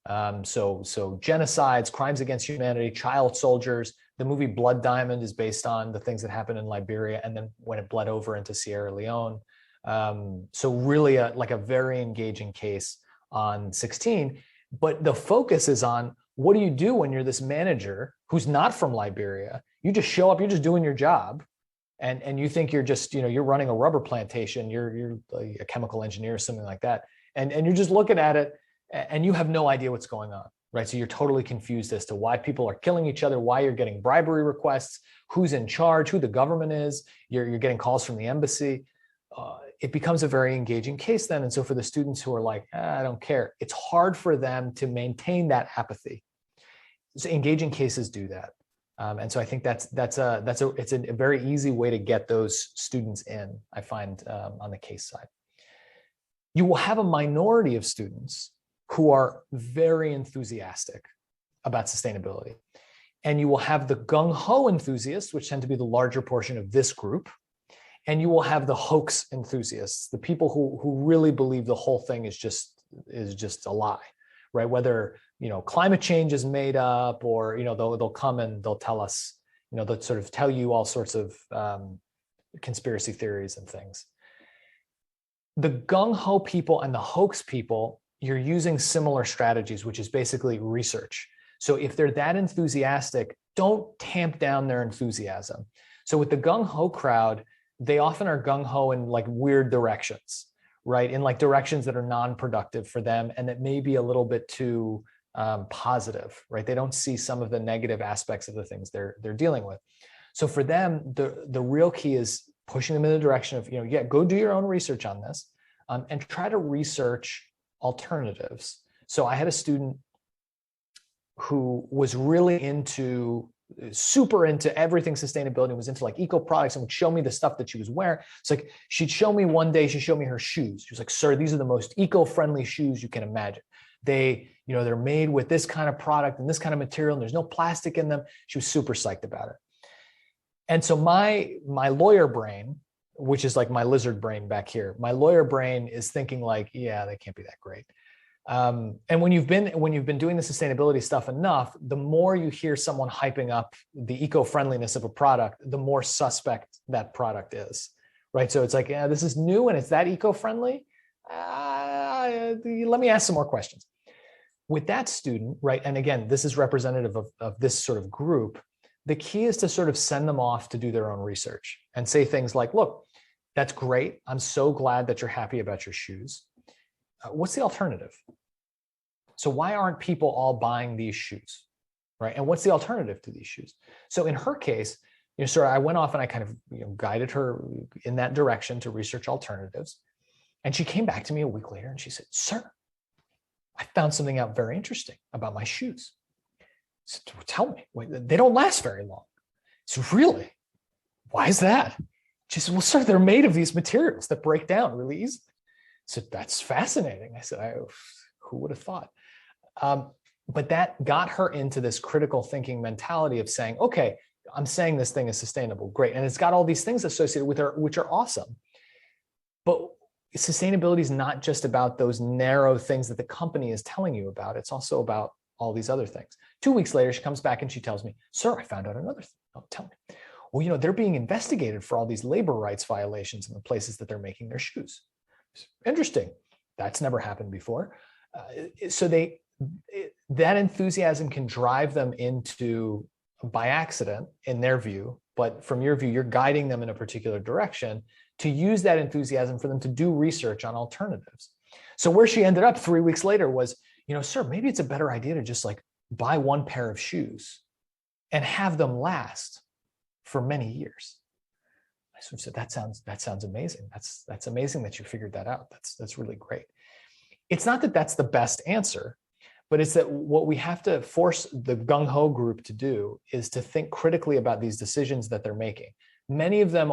So genocides, crimes against humanity, child soldiers. The movie Blood Diamond is based on the things that happened in Liberia, and then when it bled over into Sierra Leone. So really like a very engaging case on 16, but the focus is on what do you do when you're this manager who's not from Liberia? You just show up, you're just doing your job, and you think you're just, you're running a rubber plantation, you're a chemical engineer or something like that, and you're just looking at it and you have no idea what's going on, right? So you're totally confused as to why people are killing each other, why you're getting bribery requests, who's in charge, who the government is, you're getting calls from the embassy. It becomes a very engaging case then. And so for the students who are like, I don't care, it's hard for them to maintain that apathy. So engaging cases do that. And so I think it's a very easy way to get those students in, I find, on the case side. You will have a minority of students who are very enthusiastic about sustainability. And you will have the gung-ho enthusiasts, which tend to be the larger portion of this group. And you will have the hoax enthusiasts, the people who really believe the whole thing is just a lie, right? Whether, climate change is made up, or, they'll come and they'll tell us, they'll sort of tell you all sorts of conspiracy theories and things. The gung-ho people and the hoax people, you're using similar strategies, which is basically research. So if they're that enthusiastic, don't tamp down their enthusiasm. So with the gung-ho crowd, they often are gung-ho in like weird directions, right? In like directions that are non-productive for them and that may be a little bit too positive, right? They don't see some of the negative aspects of the things they're dealing with. So for them, the real key is pushing them in the direction of, go do your own research on this, and try to research alternatives. So I had a student who was really super into everything sustainability, was into like eco products, and would show me the stuff that she was wearing. It's like, she'd show me one day, she showed me her shoes. She was like, sir, these are the most eco-friendly shoes you can imagine. They're made with this kind of product and this kind of material, and there's no plastic in them. She was super psyched about it. And so my lawyer brain, which is like my lizard brain back here, my lawyer brain is thinking like, yeah, they can't be that great. And when you've been doing the sustainability stuff enough, the more you hear someone hyping up the eco-friendliness of a product, the more suspect that product is, right? So it's like, yeah, this is new and it's that eco-friendly. Let me ask some more questions. With that student, right? And again, this is representative of this sort of group. The key is to sort of send them off to do their own research and say things like, look, that's great. I'm so glad that you're happy about your shoes. What's the alternative? So why aren't people all buying these shoes, right? And what's the alternative to these shoes? So in her case, I went off and I kind of guided her in that direction to research alternatives. And she came back to me a week later and she said, sir, I found something out very interesting about my shoes. I said, tell me. They don't last very long. So really? Why is that? She said, well, sir, they're made of these materials that break down really easily. So that's fascinating. I said, who would have thought? But that got her into this critical thinking mentality of saying, okay, I'm saying this thing is sustainable, great. And it's got all these things associated with it, which are awesome. But sustainability is not just about those narrow things that the company is telling you about. It's also about all these other things. 2 weeks later, she comes back and she tells me, sir, I found out another thing. Oh, tell me. Well, they're being investigated for all these labor rights violations in the places that they're making their shoes. Interesting. That's never happened before. So that enthusiasm can drive them into, by accident in their view, but from your view, you're guiding them in a particular direction to use that enthusiasm for them to do research on alternatives. So where she ended up 3 weeks later was, sir, maybe it's a better idea to just like buy one pair of shoes and have them last for many years. I sort of said, that sounds amazing. That's amazing that you figured that out. That's really great. It's not that that's the best answer, but it's that what we have to force the gung-ho group to do is to think critically about these decisions that they're making. Many of them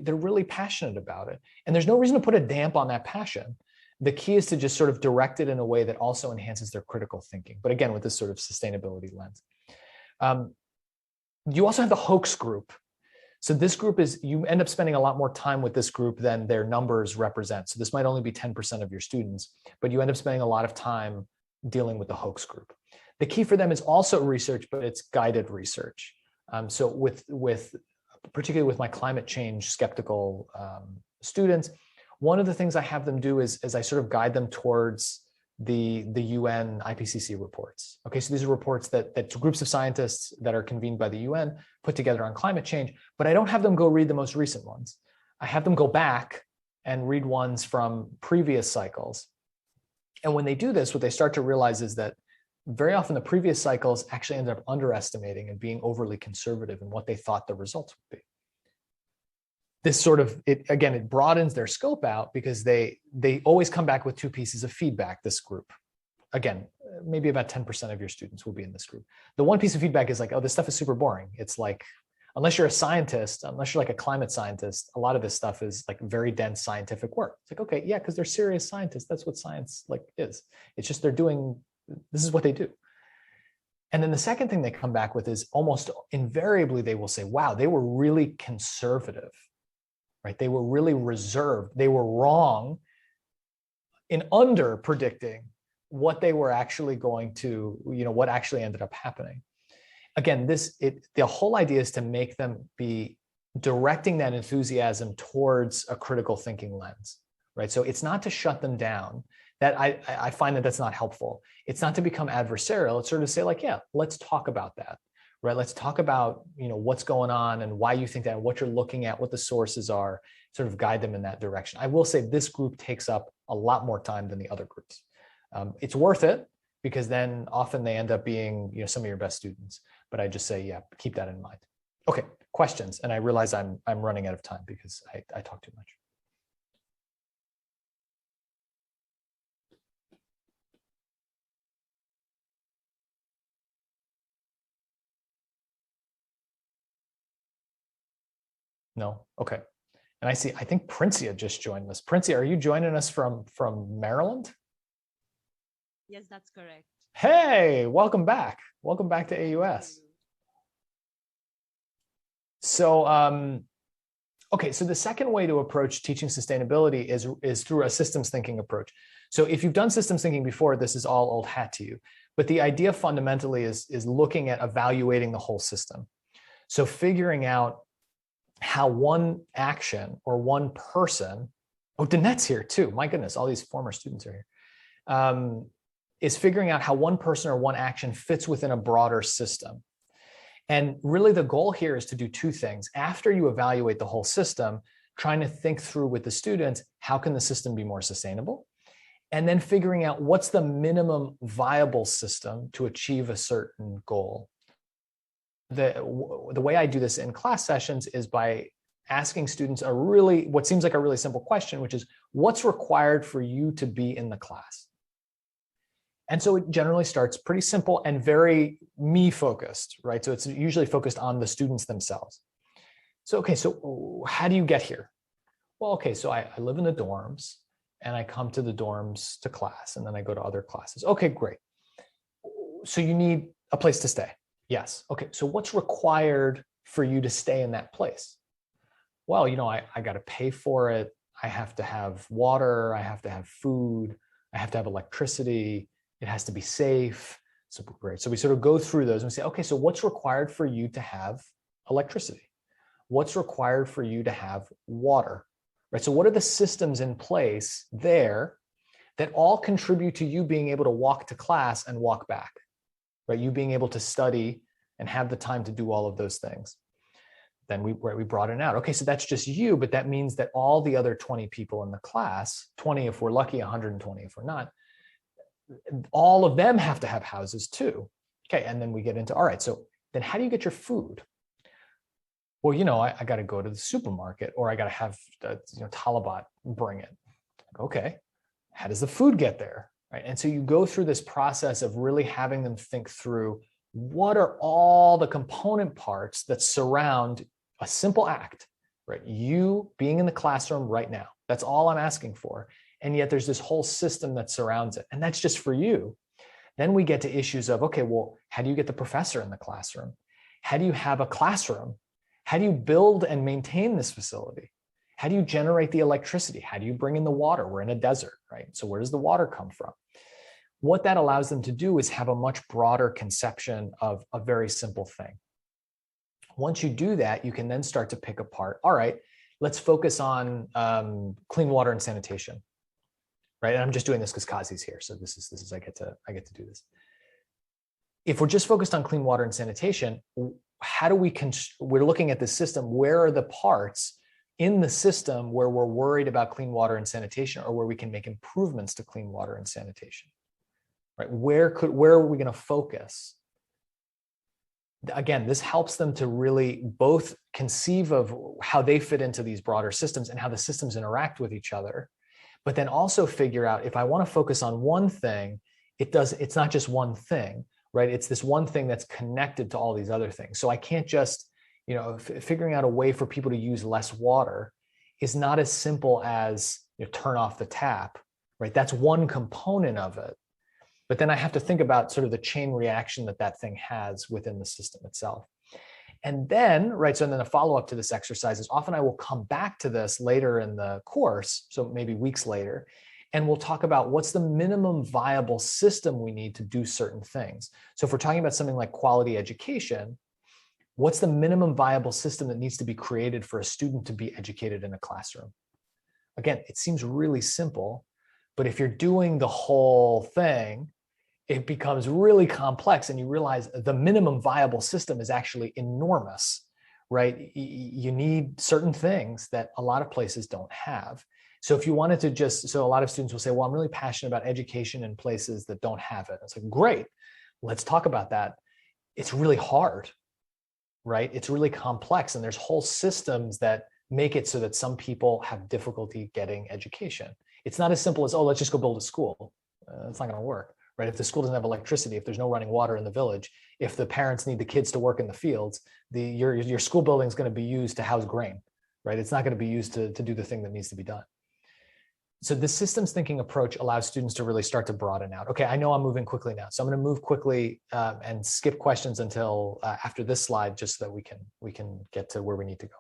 they're really passionate about it. And there's no reason to put a damp on that passion. The key is to just sort of direct it in a way that also enhances their critical thinking. But again, with this sort of sustainability lens. You also have the hoax group. So this group is, you end up spending a lot more time with this group than their numbers represent. So this might only be 10% of your students, but you end up spending a lot of time dealing with the hoax group. The key for them is also research, but it's guided research. So particularly with my climate change skeptical students, one of the things I have them do is I sort of guide them towards the UN IPCC reports. Okay, so these are reports that groups of scientists that are convened by the UN put together on climate change, but I don't have them go read the most recent ones. I have them go back and read ones from previous cycles. And when they do this, what they start to realize is that very often the previous cycles actually ended up underestimating and being overly conservative in what they thought the results would be. This sort of, it broadens their scope out because they always come back with two pieces of feedback, this group. Again, maybe about 10% of your students will be in this group. The one piece of feedback is like, oh, this stuff is super boring. It's like, unless you're a scientist, unless you're like a climate scientist, a lot of this stuff is like very dense scientific work. It's like, okay, yeah, because they're serious scientists. That's what science like is. It's just this is what they do. And then the second thing they come back with is almost invariably they will say, wow, they were really conservative, right? They were really reserved. They were wrong in under predicting what they were actually going to, what actually ended up happening. Again, the whole idea is to make them be directing that enthusiasm towards a critical thinking lens, right? So it's not to shut them down. That I find that's not helpful. It's not to become adversarial. It's sort of say like, yeah, let's talk about that, right? Let's talk about, what's going on and why you think that, what you're looking at, what the sources are, sort of guide them in that direction. I will say this group takes up a lot more time than the other groups. It's worth it because then often they end up being, some of your best students. But I just say, yeah, keep that in mind. Okay, questions. And I realize I'm running out of time because I talk too much. No? Okay. And I think Princia just joined us. Princia, are you joining us from Maryland? Yes, that's correct. Hey, welcome back. Welcome back to AUS. So, okay, so the second way to approach teaching sustainability is through a systems thinking approach. So if you've done systems thinking before, this is all old hat to you. But the idea fundamentally is looking at evaluating the whole system. So figuring out how one action or one person, Danette's here too, my goodness, all these former students are here, is figuring out how one person or one action fits within a broader system. And really the goal here is to do two things. After you evaluate the whole system, trying to think through with the students, how can the system be more sustainable? And then figuring out what's the minimum viable system to achieve a certain goal. The way I do this in class sessions is by asking students what seems like a really simple question, which is, what's required for you to be in the class? And so it generally starts pretty simple and very me focused, right? So it's usually focused on the students themselves. So, okay, so how do you get here? Well, okay, so I live in the dorms and I come to the dorms to class and then I go to other classes. Okay, great. So you need a place to stay. Yes. Okay. So what's required for you to stay in that place? Well, I got to pay for it. I have to have water. I have to have food. I have to have electricity. It has to be safe. So great. So we sort of go through those and we say, okay, so what's required for you to have electricity? What's required for you to have water? Right. So what are the systems in place there that all contribute to you being able to walk to class and walk back? Right, you being able to study and have the time to do all of those things. Then we broaden out. Okay, so that's just you, but that means that all the other 20 people in the class, 20 if we're lucky, 120 if we're not, all of them have to have houses too. Okay, and then we get into, all right, so then how do you get your food? Well, I got to go to the supermarket or I got to have Talabat bring it. Okay, how does the food get there? Right. And so you go through this process of really having them think through what are all the component parts that surround a simple act, right? You being in the classroom right now, that's all I'm asking for. And yet there's this whole system that surrounds it. And that's just for you. Then we get to issues of, okay, well, how do you get the professor in the classroom? How do you have a classroom How do you build and maintain this facility? How do you generate the electricity? How do you bring in the water? We're in a desert, right? So where does the water come from? What that allows them to do is have a much broader conception of a very simple thing. Once you do that, you can then start to pick apart, all right, let's focus on clean water and sanitation, right? And I'm just doing this because Kazi's here. So this is I get to do this. If we're just focused on clean water and sanitation, how do we're looking at the system, where are the parts in the system where we're worried about clean water and sanitation, or where we can make improvements to clean water and sanitation, right? Where are we going to focus? Again, this helps them to really both conceive of how they fit into these broader systems and how the systems interact with each other, but then also figure out, if I want to focus on one thing, it's not just one thing, right? It's this one thing that's connected to all these other things. So I can't just, figuring out a way for people to use less water is not as simple as turn off the tap, right? That's one component of it. But then I have to think about sort of the chain reaction that thing has within the system itself. And then, right, so then the follow-up to this exercise is often I will come back to this later in the course, so maybe weeks later, and we'll talk about what's the minimum viable system we need to do certain things. So if we're talking about something like quality education, what's the minimum viable system that needs to be created for a student to be educated in a classroom? Again, it seems really simple, but if you're doing the whole thing, it becomes really complex, and you realize the minimum viable system is actually enormous, right? You need certain things that a lot of places don't have. So if you wanted to so a lot of students will say, well, I'm really passionate about education in places that don't have it. It's like, great, let's talk about that. It's really hard, right? It's really complex, and there's whole systems that make it so that some people have difficulty getting education. It's not as simple as, oh, let's just go build a school. It's not going to work, right? If the school doesn't have electricity, if there's no running water in the village, if the parents need the kids to work in the fields, your school building is going to be used to house grain, right? It's not going to be used to do the thing that needs to be done. So the systems thinking approach allows students to really start to broaden out. Okay, I know I'm moving quickly now, so I'm going to move quickly and skip questions until after this slide, just so that we can get to where we need to go.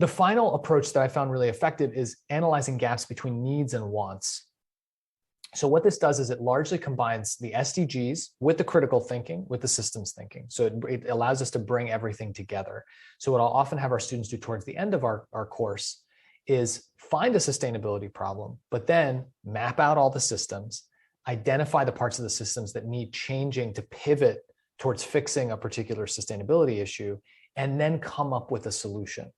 The final approach that I found really effective is analyzing gaps between needs and wants. So what this does is it largely combines the SDGs with the critical thinking, with the systems thinking. So it allows us to bring everything together. So what I'll often have our students do towards the end of our course is find a sustainability problem, but then map out all the systems, identify the parts of the systems that need changing to pivot towards fixing a particular sustainability issue, and then come up with a solution.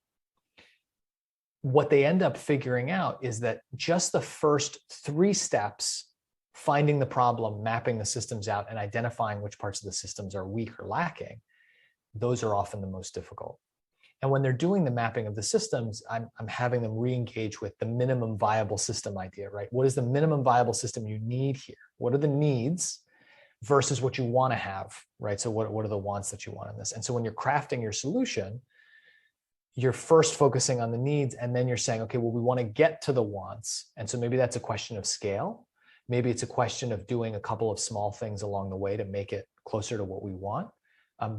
What they end up figuring out is that just the first 3 steps, finding the problem, mapping the systems out, and identifying which parts of the systems are weak or lacking, those are often the most difficult. And when they're doing the mapping of the systems, I'm having them re-engage with the minimum viable system idea, right? What is the minimum viable system you need here? What are the needs versus what you want to have, right? So what are the wants that you want in this? And so when you're crafting your solution, you're first focusing on the needs, and then you're saying, okay, well, we want to get to the wants. And so maybe that's a question of scale. Maybe it's a question of doing a couple of small things along the way to make it closer to what we want.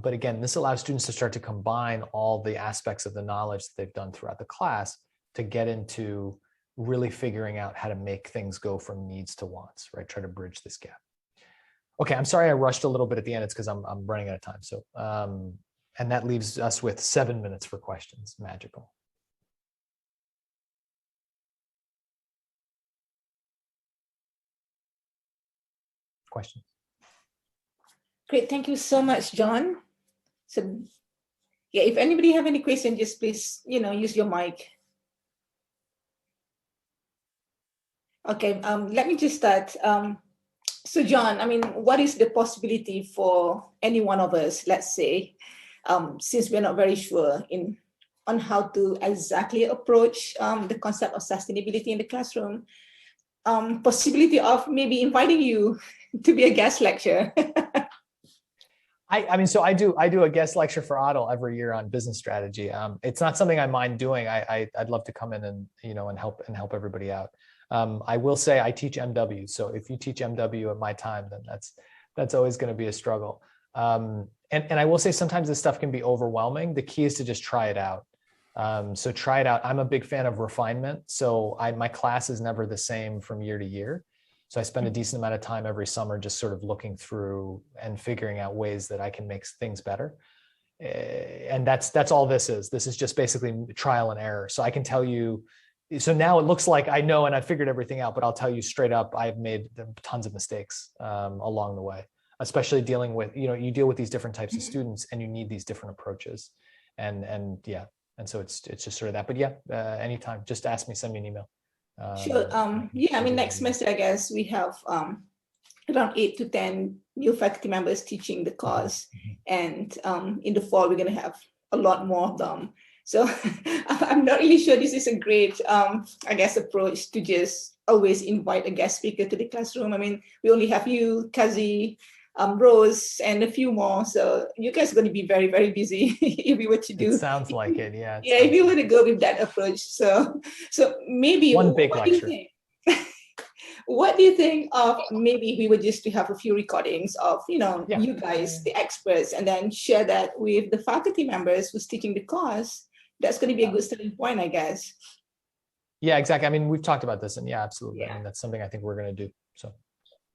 But again, this allows students to start to combine all the aspects of the knowledge that they've done throughout the class to get into really figuring out how to make things go from needs to wants, right? Try to bridge this gap. Okay, I'm sorry I rushed a little bit at the end. It's because I'm running out of time. So, and that leaves us with 7 minutes for questions. Magical. Questions? Great, thank you so much, John. So, yeah, if anybody have any question, just please, use your mic. Okay, let me just start. So, John, what is the possibility for any one of us, let's say, since we're not very sure on how to exactly approach the concept of sustainability in the classroom, possibility of maybe inviting you to be a guest lecturer? So I do a guest lecture for ADL every year on business strategy. It's not something I mind doing. I'd love to come in and and help everybody out. I will say I teach MW, so if you teach MW at my time, then that's always going to be a struggle. And and I will say sometimes this stuff can be overwhelming. The key is to just try it out. So try it out. I'm a big fan of refinement. So my class is never the same from year to year. So I spend a decent amount of time every summer just sort of looking through and figuring out ways that I can make things better. And that's all this is. This is just basically trial and error. So I can tell you, so now it looks like I know and I figured everything out, but I'll tell you straight up, I've made tons of mistakes along the way, especially dealing with, you deal with these different types of students and you need these different approaches. And yeah, and so it's just sort of that. But yeah, anytime, just ask me, send me an email. Sure. Yeah, I mean, next semester, I guess we have around 8 to 10 new faculty members teaching the course. And in the fall, we're going to have a lot more of them. So I'm not really sure this is a great, I guess, approach to just always invite a guest speaker to the classroom. I mean, we only have you, Kazi, Rose, and a few more. So you guys are going to be very, very busy if we were to do. It sounds like it, yeah. Yeah, if you were to go with that approach. So maybe one big lecture. What do you think of maybe we would just to have a few recordings of, you guys, the experts, and then share that with the faculty members who's teaching the course? That's going to be a good starting point, I guess. Yeah, exactly. I mean, we've talked about this, and yeah, absolutely. Yeah. I mean, that's something I think we're going to do. So,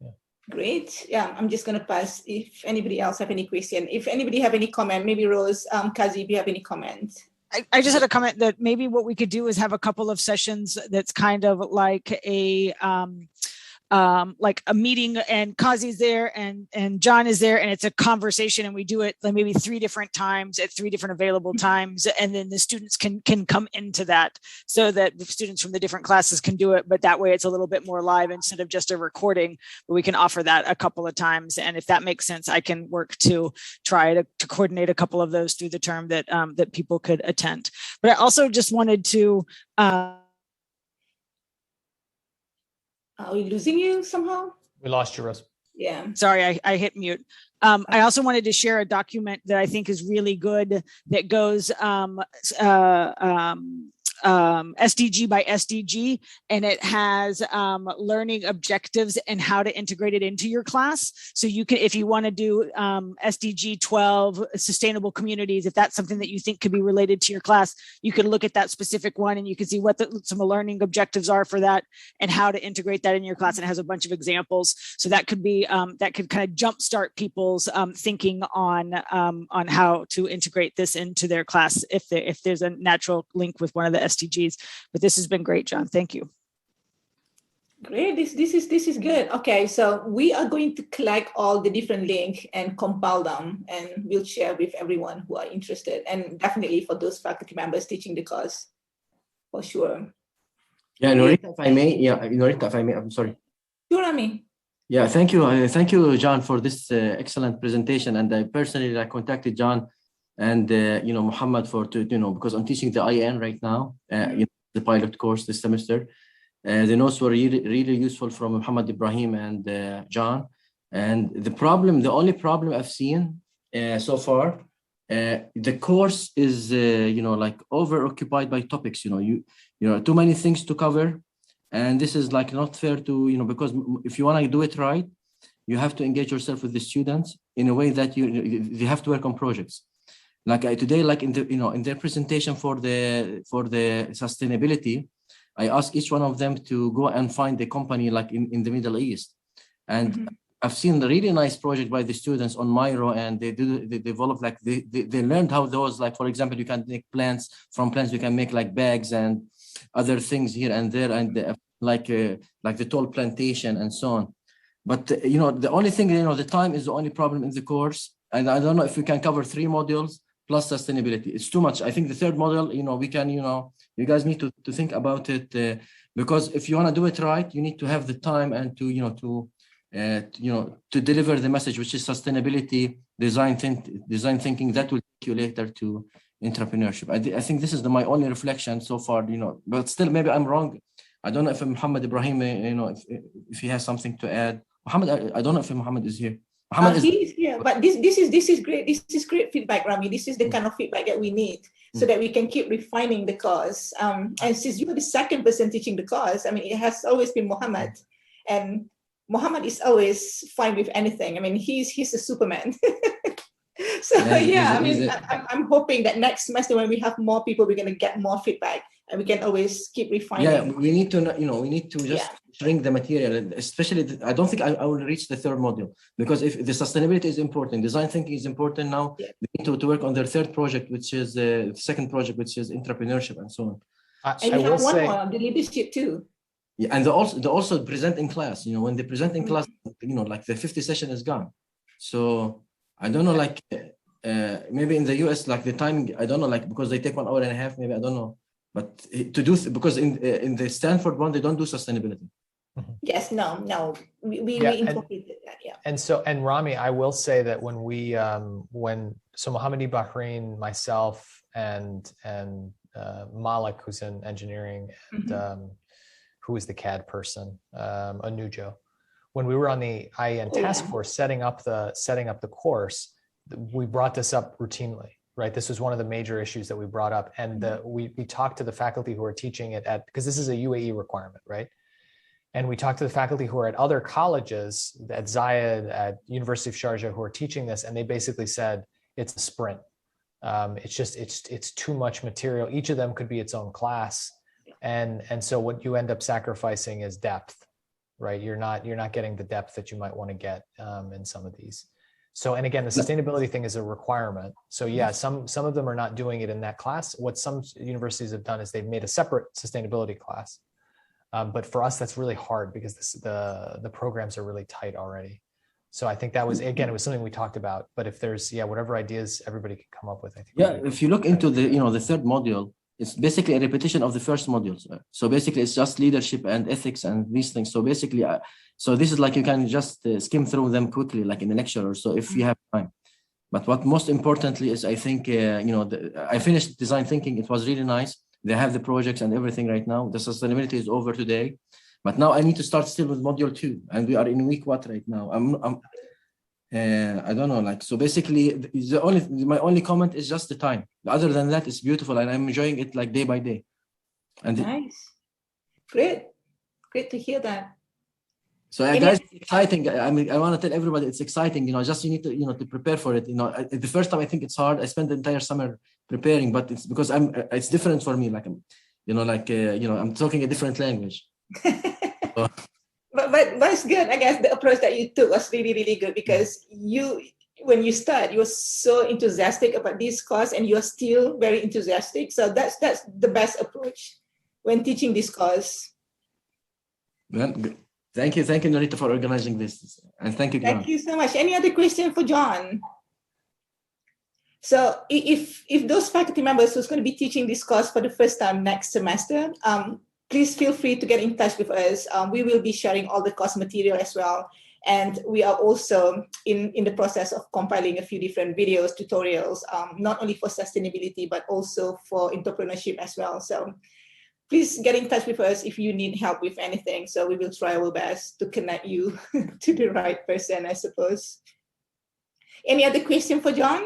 yeah. Great. Yeah, I'm just going to pass if anybody else have any question. If anybody have any comment, maybe Rose, Kazi, if you have any comments. I just had a comment that maybe what we could do is have a couple of sessions that's kind of like a meeting, and Kazi's there and John is there, and it's a conversation, and we do it like maybe 3 different times at 3 different available times, and then the students can come into that, so that the students from the different classes can do it, but that way it's a little bit more live instead of just a recording. But we can offer that a couple of times, and if that makes sense, I can work to try to coordinate a couple of those through the term that that people could attend. But I also just wanted to are we losing you somehow? We lost you, Rose. Yeah. Sorry, I hit mute. I also wanted to share a document that I think is really good that goes SDG by SDG, and it has learning objectives and how to integrate it into your class. So you can, if you want to do SDG 12, sustainable communities, if that's something that you think could be related to your class, you can look at that specific one and you can see what some learning objectives are for that and how to integrate that in your class. And it has a bunch of examples. So that could be, that could kind of jumpstart people's thinking on how to integrate this into their class if there's a natural link with one of the SDGs. But this has been great, John. Thank you. Great. This is good. Okay, so we are going to collect all the different links and compile them, and we'll share with everyone who are interested, and definitely for those faculty members teaching the course, for sure. Yeah, Norita, if I may. Yeah, Norita, if I may. I'm sorry. Sure, Ami. Yeah, thank you, John, for this excellent presentation. And I personally contacted John and Muhammad because I'm teaching the IN right now, the pilot course this semester. The notes were really useful from Muhammad Ibrahim and John. And the only problem I've seen so far, the course is over occupied by topics. Too many things to cover, and this is not fair to because if you want to do it right, you have to engage yourself with the students in a way that you have to work on projects. Today, in their presentation for the sustainability, I asked each one of them to go and find a company in the Middle East. And I've seen a really nice project by the students on Miro, and they developed they learned how those, for example, you can make plants, from plants you can make bags and other things here and there, and the tall plantation and so on. But the only thing, the time is the only problem in the course. And I don't know if we can cover 3 modules plus sustainability. It's too much. I think the 3rd module, we can, you guys need to think about it, because if you want to do it right, you need to have the time and to deliver the message, which is sustainability, design thinking, that will take you later to entrepreneurship. I think this is my only reflection so far, but still maybe I'm wrong. I don't know if Muhammad Ibrahim, if he has something to add. Muhammad, I don't know if Muhammad is here. He's here, but this is great. This is great feedback, Rami. This is the kind of feedback that we need so that we can keep refining the course. And since you're the 2nd person teaching the course, it has always been Muhammad, and Muhammad is always fine with anything. He's a Superman. So yeah, I is mean, it- I'm hoping that next semester when we have more people, we're going to get more feedback, and we can always keep refining. Yeah, we need to, we need to just shrink the material, especially, I don't think I will reach the third module, because if the sustainability is important, design thinking is important now, Yeah. they need to work on their third project, which is the second project, which is entrepreneurship and so on. And I you will have one say, more, the leadership too. Yeah, and they also present in class, when they present in class, like the 50 session is gone. So I don't know, like maybe in the US, like the timing, I don't know, like because they take 1 hour and a half, maybe, I don't know. But to do, because in the Stanford one, they don't do sustainability. Yes, no, we Yeah, incorporated that, yeah. and Rami, I will say that when Mohammadi Bahrain, myself, and Malik, who's in engineering, and who is the CAD person, Anujo, when we were on the IEN task force setting up the course, we brought this up routinely, right? This was one of the major issues that we brought up, and we talked to the faculty who are teaching it because this is a UAE requirement, right? And we talked to the faculty who are at other colleges, at Zayed, at University of Sharjah, who are teaching this, and they basically said it's a sprint. It's too much material. Each of them could be its own class, and so what you end up sacrificing is depth, right? You're not getting the depth that you might want to get in some of these. So, and again, the sustainability thing is a requirement. So yeah, some of them are not doing it in that class. What some universities have done is they've made a separate sustainability class. But for us, that's really hard because the programs are really tight already. So I think that was, again, it was something we talked about. But if there's, whatever ideas everybody could come up with, I think. Yeah, if you look into the third module, it's basically a repetition of the first modules. So basically, it's just leadership and ethics and these things. So basically, so this is like you can just skim through them quickly, like in the lecture or so, if you have time. But what most importantly is, I think, I finished design thinking. It was really nice. They have the projects and everything right now. The sustainability is over today, but now I need to start still with module 2, and we are in week what right now? I don't know. Like, so basically, my only comment is just the time. Other than that, it's beautiful, and I'm enjoying it like day by day. And nice, great to hear that. So guys, it's exciting. I mean, I want to tell everybody it's exciting. Just you need to to prepare for it. The first time I think it's hard. I spent the entire summer preparing, but it's because it's different for me. Like I'm talking a different language. But it's good. I guess the approach that you took was really, really good, because when you start, you were so enthusiastic about this course, and you're still very enthusiastic. So that's the best approach when teaching this course. Well, thank you, Norita, for organizing this, and thank you, John. Thank you so much. Any other question for John? So if those faculty members who's going to be teaching this course for the first time next semester, please feel free to get in touch with us. We will be sharing all the course material as well. And we are also in the process of compiling a few different videos, tutorials, not only for sustainability, but also for entrepreneurship as well. So please get in touch with us if you need help with anything. So we will try our best to connect you to the right person, I suppose. Any other question for John?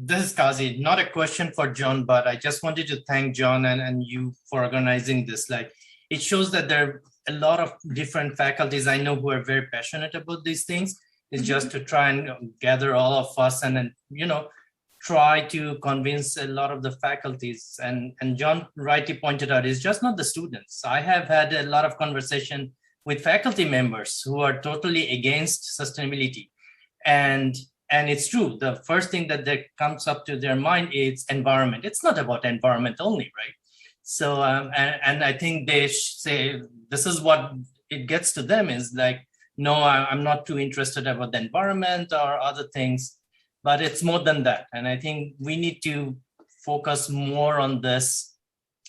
This is Kazi, not a question for John, but I just wanted to thank John and you for organizing this. Like, it shows that there are a lot of different faculties I know who are very passionate about these things. It's just to try and gather all of us and then, try to convince a lot of the faculties. And John rightly pointed out, it's just not the students. I have had a lot of conversation with faculty members who are totally against sustainability. And it's true, the first thing that comes up to their mind is environment. It's not about environment only, right? So, and I think they say, this is what it gets to them is like, no, I'm not too interested about the environment or other things, but it's more than that. And I think we need to focus more on this.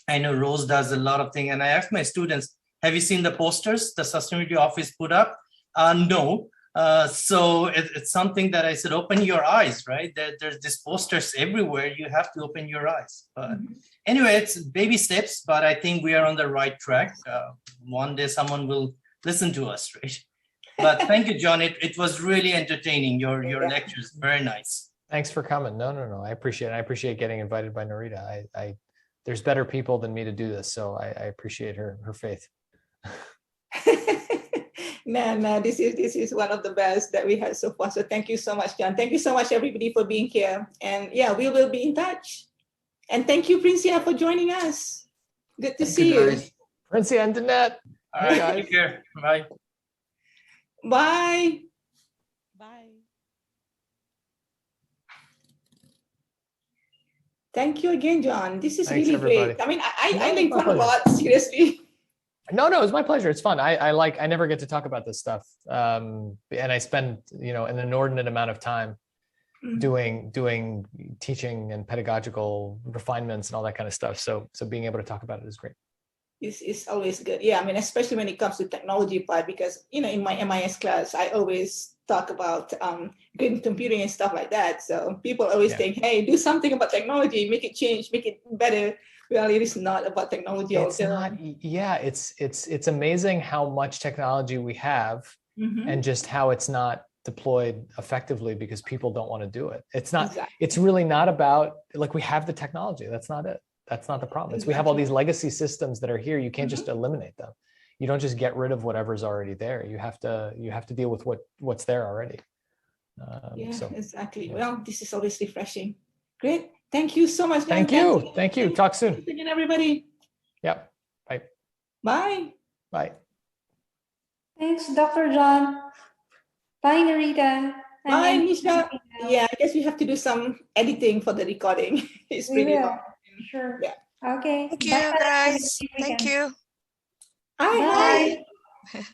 I know Rose does a lot of things, and I asked my students, have you seen the posters the sustainability office put up? No. So it's something that I said, open your eyes, right? There's these posters everywhere. You have to open your eyes. But anyway, it's baby steps, but I think we are on the right track. One day someone will listen to us, right? But thank you, John. It was really entertaining. Your lectures, very nice. Thanks for coming. No. I appreciate it. I appreciate getting invited by Norita. There's better people than me to do this, so I appreciate her faith. No, this is one of the best that we had so far. So thank you so much, John. Thank you so much, everybody, for being here. And yeah, we will be in touch. And thank you, Princia, for joining us. Good to see you. Princia and Danette. All right, take care. Bye. Bye. Bye. Thank you again, John. This is Thanks, really everybody. great. I mean, I learned quite a lot, seriously. No, it's my pleasure. It's fun. I never get to talk about this stuff. And I spend, an inordinate amount of time doing teaching and pedagogical refinements and all that kind of stuff. So being able to talk about it is great. It's always good. Yeah, I mean, especially when it comes to technology part, because, in my MIS class, I always talk about green computing and stuff like that. So people always think, hey, do something about technology, make it change, make it better. Well, it is not about technology. It's not. Yeah, it's amazing how much technology we have and just how it's not deployed effectively because people don't want to do it. It's not. Exactly. It's really not about, like, we have the technology. That's not it. That's not the problem. It's we have all these legacy systems that are here. You can't just eliminate them. You don't just get rid of whatever's already there. You have to deal with what's there already. Exactly. Yeah. Well, this is always refreshing. Great. Thank you so much. Thank you. Thank you. Talk soon. Thanks again, everybody. Yep. Bye. Bye. Bye. Thanks, Dr. John. Bye, Narita. Bye, Nisha. Yeah, I guess we have to do some editing for the recording. It's pretty long. Sure. Yeah. Okay. Thank you, guys. Thank you. Bye. Bye.